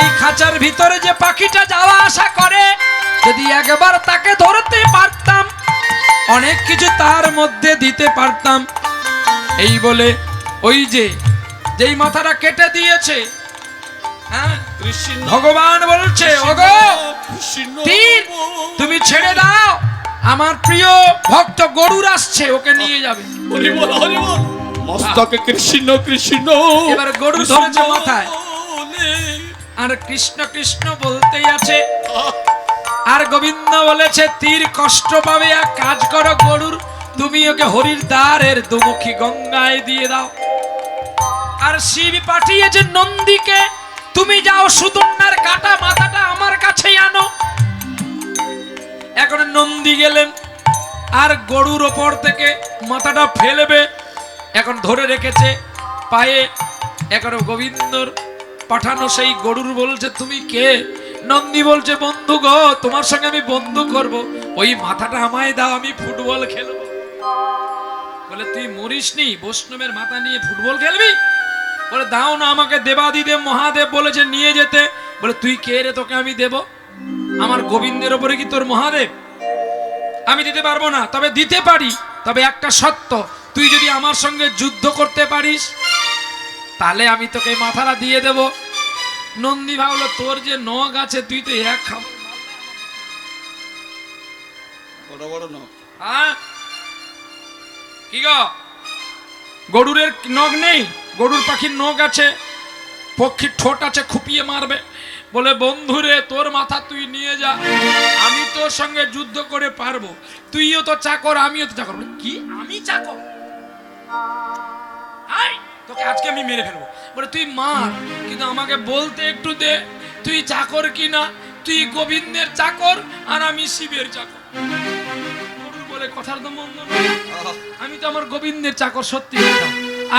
এই খাঁচার ভিতরে যে পাখিটা যাওয়া আসা করে, যদি একবার তাকে ধরতে পারতাম, অনেক কিছু তার মধ্যে দিতে পারতাম। এই বলে ওই যে যেই মাথাটা কেটে দিয়েছে, হ্যাঁ, কৃষ্ণ ভগবান বলছে, ওগো কৃষ্ণ তীর তুমি ছেড়ে দাও, আমার প্রিয় ভক্ত গরুর আসছে, ওকে নিয়ে যাবে। হরি বল হরি বল, মস্তকে কৃষ্ণ কৃষ্ণ। এবার গরু ধরেছে মাথায়, আর কৃষ্ণ কৃষ্ণ বলতেই আছে। আর গোবিন্দ বলেছে তীর কষ্ট পাবে, এক কাজ করো গরুর, তুমি ওকে হরির দ্বারের দুমুখী গঙ্গায় দিয়ে দাও। আর শিব পাঠিয়েছে নন্দীকে, তুমি যাও সুদর্ণার কাটা মাথাটা আমার কাছেই আনো। এখন নন্দী গেলেন, আর গরুর ওপর থেকে মাথাটা ফেলবে, এখন ধরে রেখেছে পায়ে। এখন গোবিন্দর পাঠানো সেই গরুর বলছে, তুমি কে? নন্দী বলছে, বন্ধু গো, তোমার সঙ্গে আমি বন্ধু করব, ওই মাথাটা আমায় দাও, আমি ফুটবল খেলবো। বলে তুই মরিসনি, বৈষ্ণবের মাথা নিয়ে ফুটবল খেলবি? বলে দাও না আমাকে, দেবাদিদেব মহাদেব বলেছে নিয়ে যেতে। বলে তুই কে রে, তোকে আমি দেব? আমার গোবিন্দের ওপরে কি তোর মহাদেব? আমি দিতে পারবো না, তবে দিতে পারি, তবে একটা সত্য, তুই যদি আমার সঙ্গে যুদ্ধ করতে পারিস তাহলে আমি তোকে মাথাটা দিয়ে দেব। নন্দী ভাবলো তোর যে নখ আছে, তুই তো এক খাবো। বড় বড় ন হ্যাঁ কি গো, গরুরের নখ নেই? গরুর পাখির নখ আছে, পক্ষীর ঠোঁট আছে, খুপিয়ে মারবে। বলে বন্ধুরে, তোর মাথা তুই নিয়ে যা, আমি তোর সঙ্গে যুদ্ধ করে পারবো, তুইও তো চাকর আমিও তো চাকর। বলে কি আমি চাকর? আয় তোকে আজকে আমি মেরে ফেলবো। বলে তুই মার, কিন্তু আমাকে বলতে একটু দে, তুই চাকর কি না? তুই গোবিন্দের চাকর আর আমি শিবের চাকর। গরুর বলে কথার তো মন্দ না, আমি তো আমার গোবিন্দের চাকর, সত্যি কথা।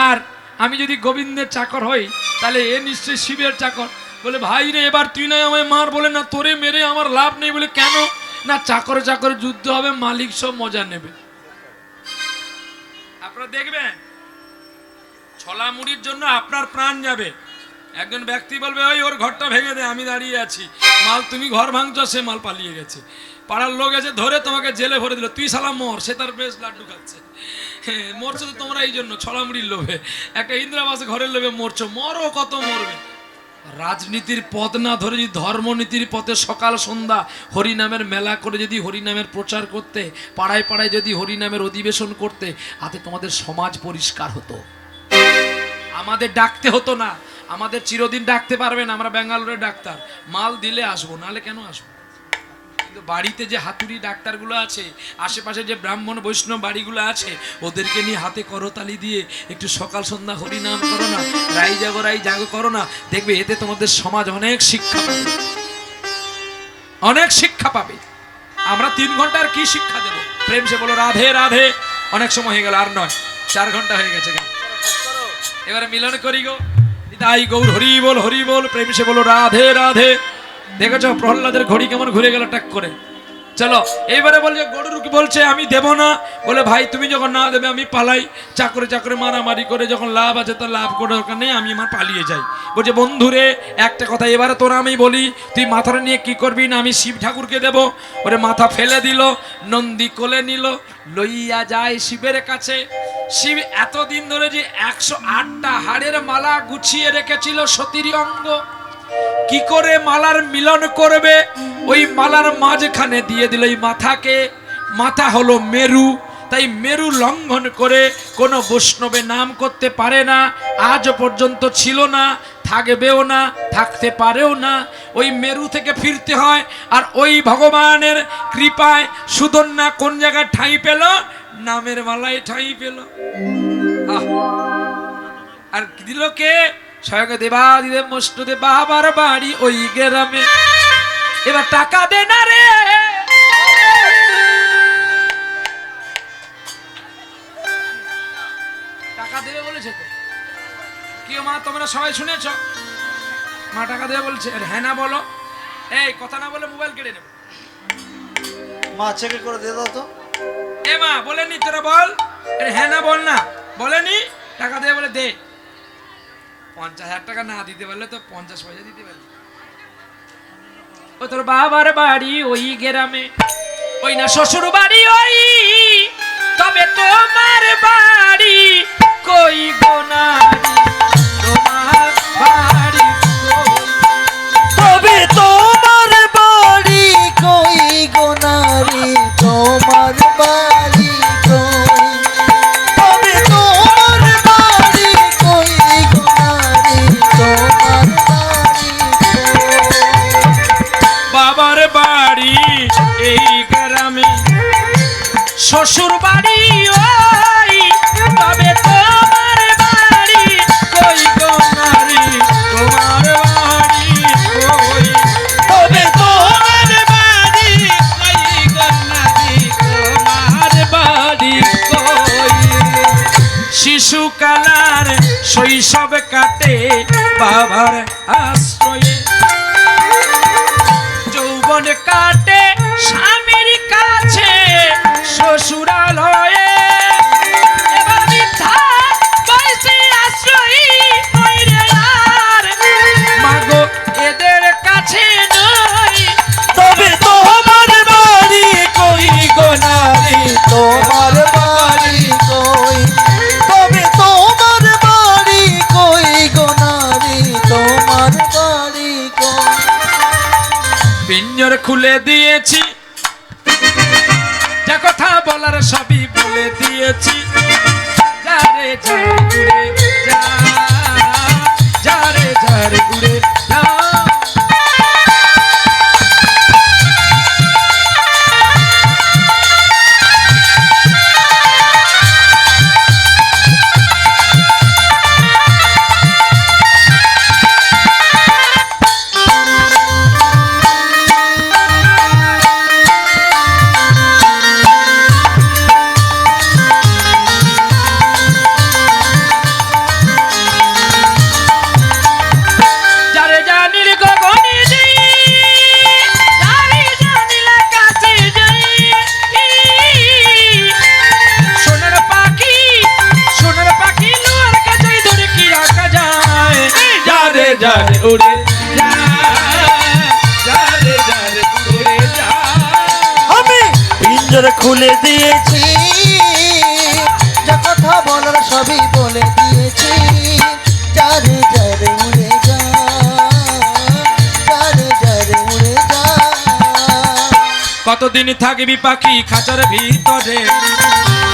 আর আমি যদি গোবিন্দের চাকর হই তাহলে এ নিশ্চয়ই শিবের চাকর। বলে ভাই রে, এবার তুই না আমায় মার। বলে না, তোরে মেরে আমার লাভ নেই। বলে কেন? না চাকর চাকর যুদ্ধ হবে, মালিক সব মজা নেবে। আপনারা দেখবেন ছলা মুড়ির জন্য আপনার প্রাণ যাবে। একজন ব্যক্তি বলবে, ওই ওর ঘরটা ভেঙে দে, আমি দাঁড়িয়ে আছি, মাল তুমি ঘর ভাঙছো, সে মাল পালিয়ে গেছে, পাড়ার লোক এসে ধরে তোমাকে জেলে ভরে দিল, তুই সালা মর, সে তার বেশ লাড্ডু খাচ্ছে। মরছো তো তোমরা এই জন্য, ছলামুড়ির লোভে, একটা ইন্দিরাবাস ঘরের লোভে মরছো, মরো, কত মরবে। রাজনীতির পথ না ধরে যদি ধর্মনীতির পথে সকাল সন্ধ্যা হরিনামের মেলা করে যদি হরিনামের প্রচার করতে, পাড়ায় পাড়ায় যদি হরিনামের অধিবেশন করতে, হাতে তোমাদের সমাজ পরিষ্কার হতো, আমাদের ডাকতে হতো না। আমাদের চিরদিন ডাকতে পারবে না, আমরা ব্যাঙ্গালোরের ডাক্তার, মাল দিলে আসবো, নাহলে কেন আসবো? কিন্তু বাড়িতে যে হাতুড়ি ডাক্তারগুলো আছে, আশেপাশে যে ব্রাহ্মণ বৈষ্ণব বাড়িগুলো আছে, ওদেরকে নিয়ে হাতে করতালি দিয়ে একটু সকাল সন্ধ্যা হরিনাম করো না, রাই জাগো করো না, দেখবে এতে তোমাদের সমাজ অনেক শিক্ষা পাবে, অনেক শিক্ষা পাবে। আমরা 3 ঘন্টার কি শিক্ষা দেবো? প্রেম সে বলো রাধে রাধে, অনেক সময় হয়ে গেল, আর নয়, 4 ঘন্টা হয়ে গেছে। এবারে মিলন করি গো, তাই গৌর হরি বল, প্রেম সে বলো রাধে রাধে। দেখেছো প্রহ্লাদের ঘড়ি কেমন ঘুরে গেল টাক করে। চলো এইবারে বলছে, গরুর কি বলছে আমি দেব না। বলে ভাই তুমি যখন না দেবে আমি পালাই, চাকরে চাকরে মারামারি করে যখন লাভ আছে তো লাভ করে দরকার নেই, আমি আমার পালিয়ে যাই। বলছে বন্ধুরে একটা কথা এবারে তোরা আমি বলি, তুই মাথাটা নিয়ে কি করবি না, আমি শিব ঠাকুরকে দেব। ওরে মাথা ফেলে দিল, নন্দী কোলে নিল, লইয়া যায় শিবের কাছে। শিব এতদিন ধরে যে 108টা হাড়ের মালা গুছিয়ে রেখেছিল সতীর অঙ্গ, কি করে মালার মিলন করবে? ওই মালার মাঝখানে দিয়ে দিল এই মাথাকে। মাথা হলো মেরু, তাই মেরু লঙ্ঘন করে কোনো বৈষ্ণবে নাম করতে পারে না, আজ পর্যন্ত ছিল না, থাকবেও না, থাকতে পারেও না। ওই মেরু থেকে ফিরতে হয়। আর ওই ভগবানের কৃপায় সুদর্ণা কোন জায়গায় ঠাঁই পেল? নামের মালায় ঠাঁই পেল। আর দিল কে? স্বয়ং দেবাদিদেব মষ্টদেব বাবার বাড়ি ওই গ্রামে। এবার টাকা দে না রে, টাকা দেবে বলেছে তো। কি মা তোমরা সবাই শুনেছ? মা টাকা দেবে বলছে, হ্যাঁ না বলো। এই কথা না বলে মোবাইল কেড়ে নেব। মা চেক করে দিয়ে দাও তো। এ মা বলেনি তোরা বল, হ্যাঁ না বল না, বলে 50,000 টাকা না দিতে পারলে তো 50 পয়সা দিতে পারলি। ও তোর বাবার বাড়ি ওই গ্রামে, ওই না শ্বশুর বাড়ি ওই, তবে তোমার বাড়ি কই গো নারী, তোমার বাড়ি কই? তবে তোমার বাড়ি কই গো নারী, তোমার বাড়ি কই? তবে তোমার বাড়ি কই গো নারী, তোমার বাড়ি কই? বাবার বাড়ি এই গ্রামে, শ্বশুর বাড়ি ওই, তবে তোমার বাড়ি কই গো নারী, তোমার বাড়ি কই? তবে তোমার বাড়ি কই গো নারী, তোমার বাড়ি কই? শিশুকালার শৈশব কাটে বাবার আশ্রয়ে, যৌবন কাটে স্বামীর কাছে শ্বশুরালয়ে, এবার বৃদ্ধা বয়সে আশ্রয়ী হই রে আর, মাগো এদের কাছে নই। তবে তোমার বাড়ি কই গো নারী, তোমার বাড়ি কই? তবে তোমার বাড়ি কই গো নারী, তোমার বাড়ি কই? পিঞ্জর খুলে দিয়েছি, যা কথা বলার সবই বলে দিয়েছি, যারে যারে ঘুরে যা, যারে যারে ঘুরে যা। যারে জানিল গগনে যাই, যারে জানিল আকাশে যাই, সোনার পাখি, সোনার পাখি লোয়ার কাছে ধরে কি রাখা যায়? যারে যারে উড়ে যা, যারে যারে উড়ে যা। আমি পিঞ্জর খুলে দিয়েছি, যা কথা বলার সবই বলে দিয়েছি, যারে যারে উড়ে যা, যারে যারে উড়ে যা। কতদিন থাকবি পাখি খাঁচার ভিতরে,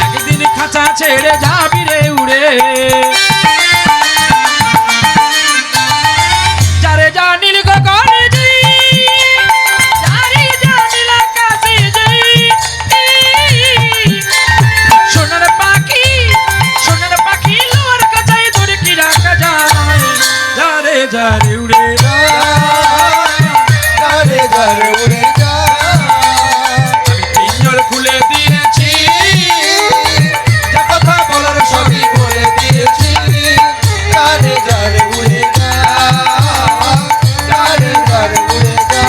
একদিন খাঁচা ছেড়ে যাবি রে উড়ে। যারে জানিল গগনে যাই, যারে জানিল আকাশে যাই, সোনার পাখি, সোনার পাখি লোয়ার কাছে ধরে কি রাখা যায়? যারে যারে উড়ে যা, যারে যারে উড়ে যা। আমি পিঞ্জর খুলে দিয়েছি, যা কথা বলার সবই বলে দিয়েছি, যারে যারে উড়ে যা, যারে যারে উড়ে যা,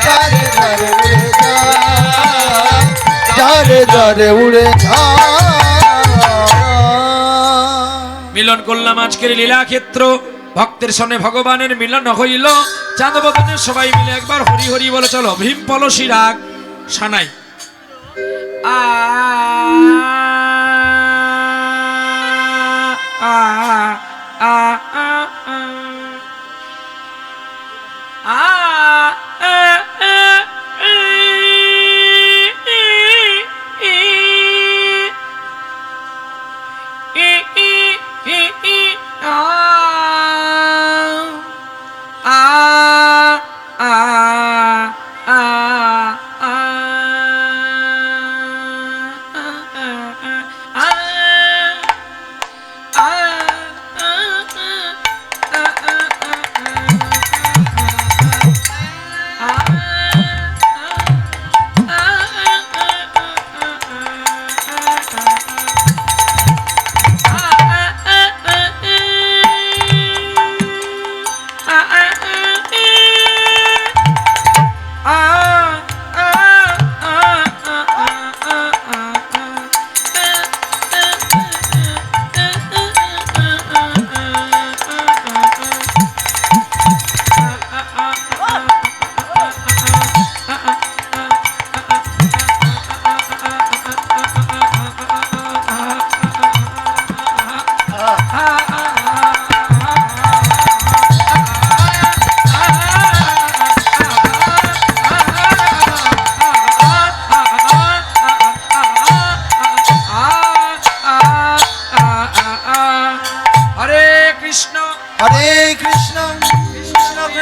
যারে যারে উড়ে যা, যারে যারে উড়ে যা। মিলন করলাম আজকের লীলা ক্ষেত্র, ভক্তের সনে ভগবানের মিলন হইল, চাঁদ বদনে সবাই মিলে একবার হরি হরি বলে চলো। ভীম পলসী রাগ সানাই। আ আ আ আ আ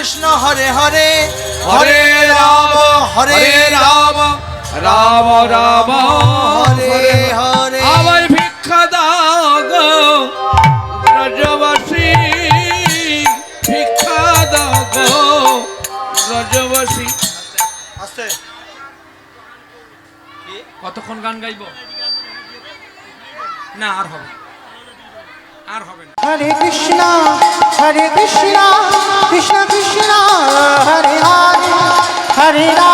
কৃষ্ণ হরে হরে হরে রাম হরে হরে রাম রাম রাম হরে হরে হরে আমায় ভিক্ষা দাও গো ব্রজবাসী, ভিক্ষা দাও গো ব্রজবাসী। আস্তে কতক্ষণ গান গাইবো? না আর হবে না। আর হবে না। হরে কৃষ্ণ কৃষ্ণ কৃষ্ণ হরে হরে হরে রাম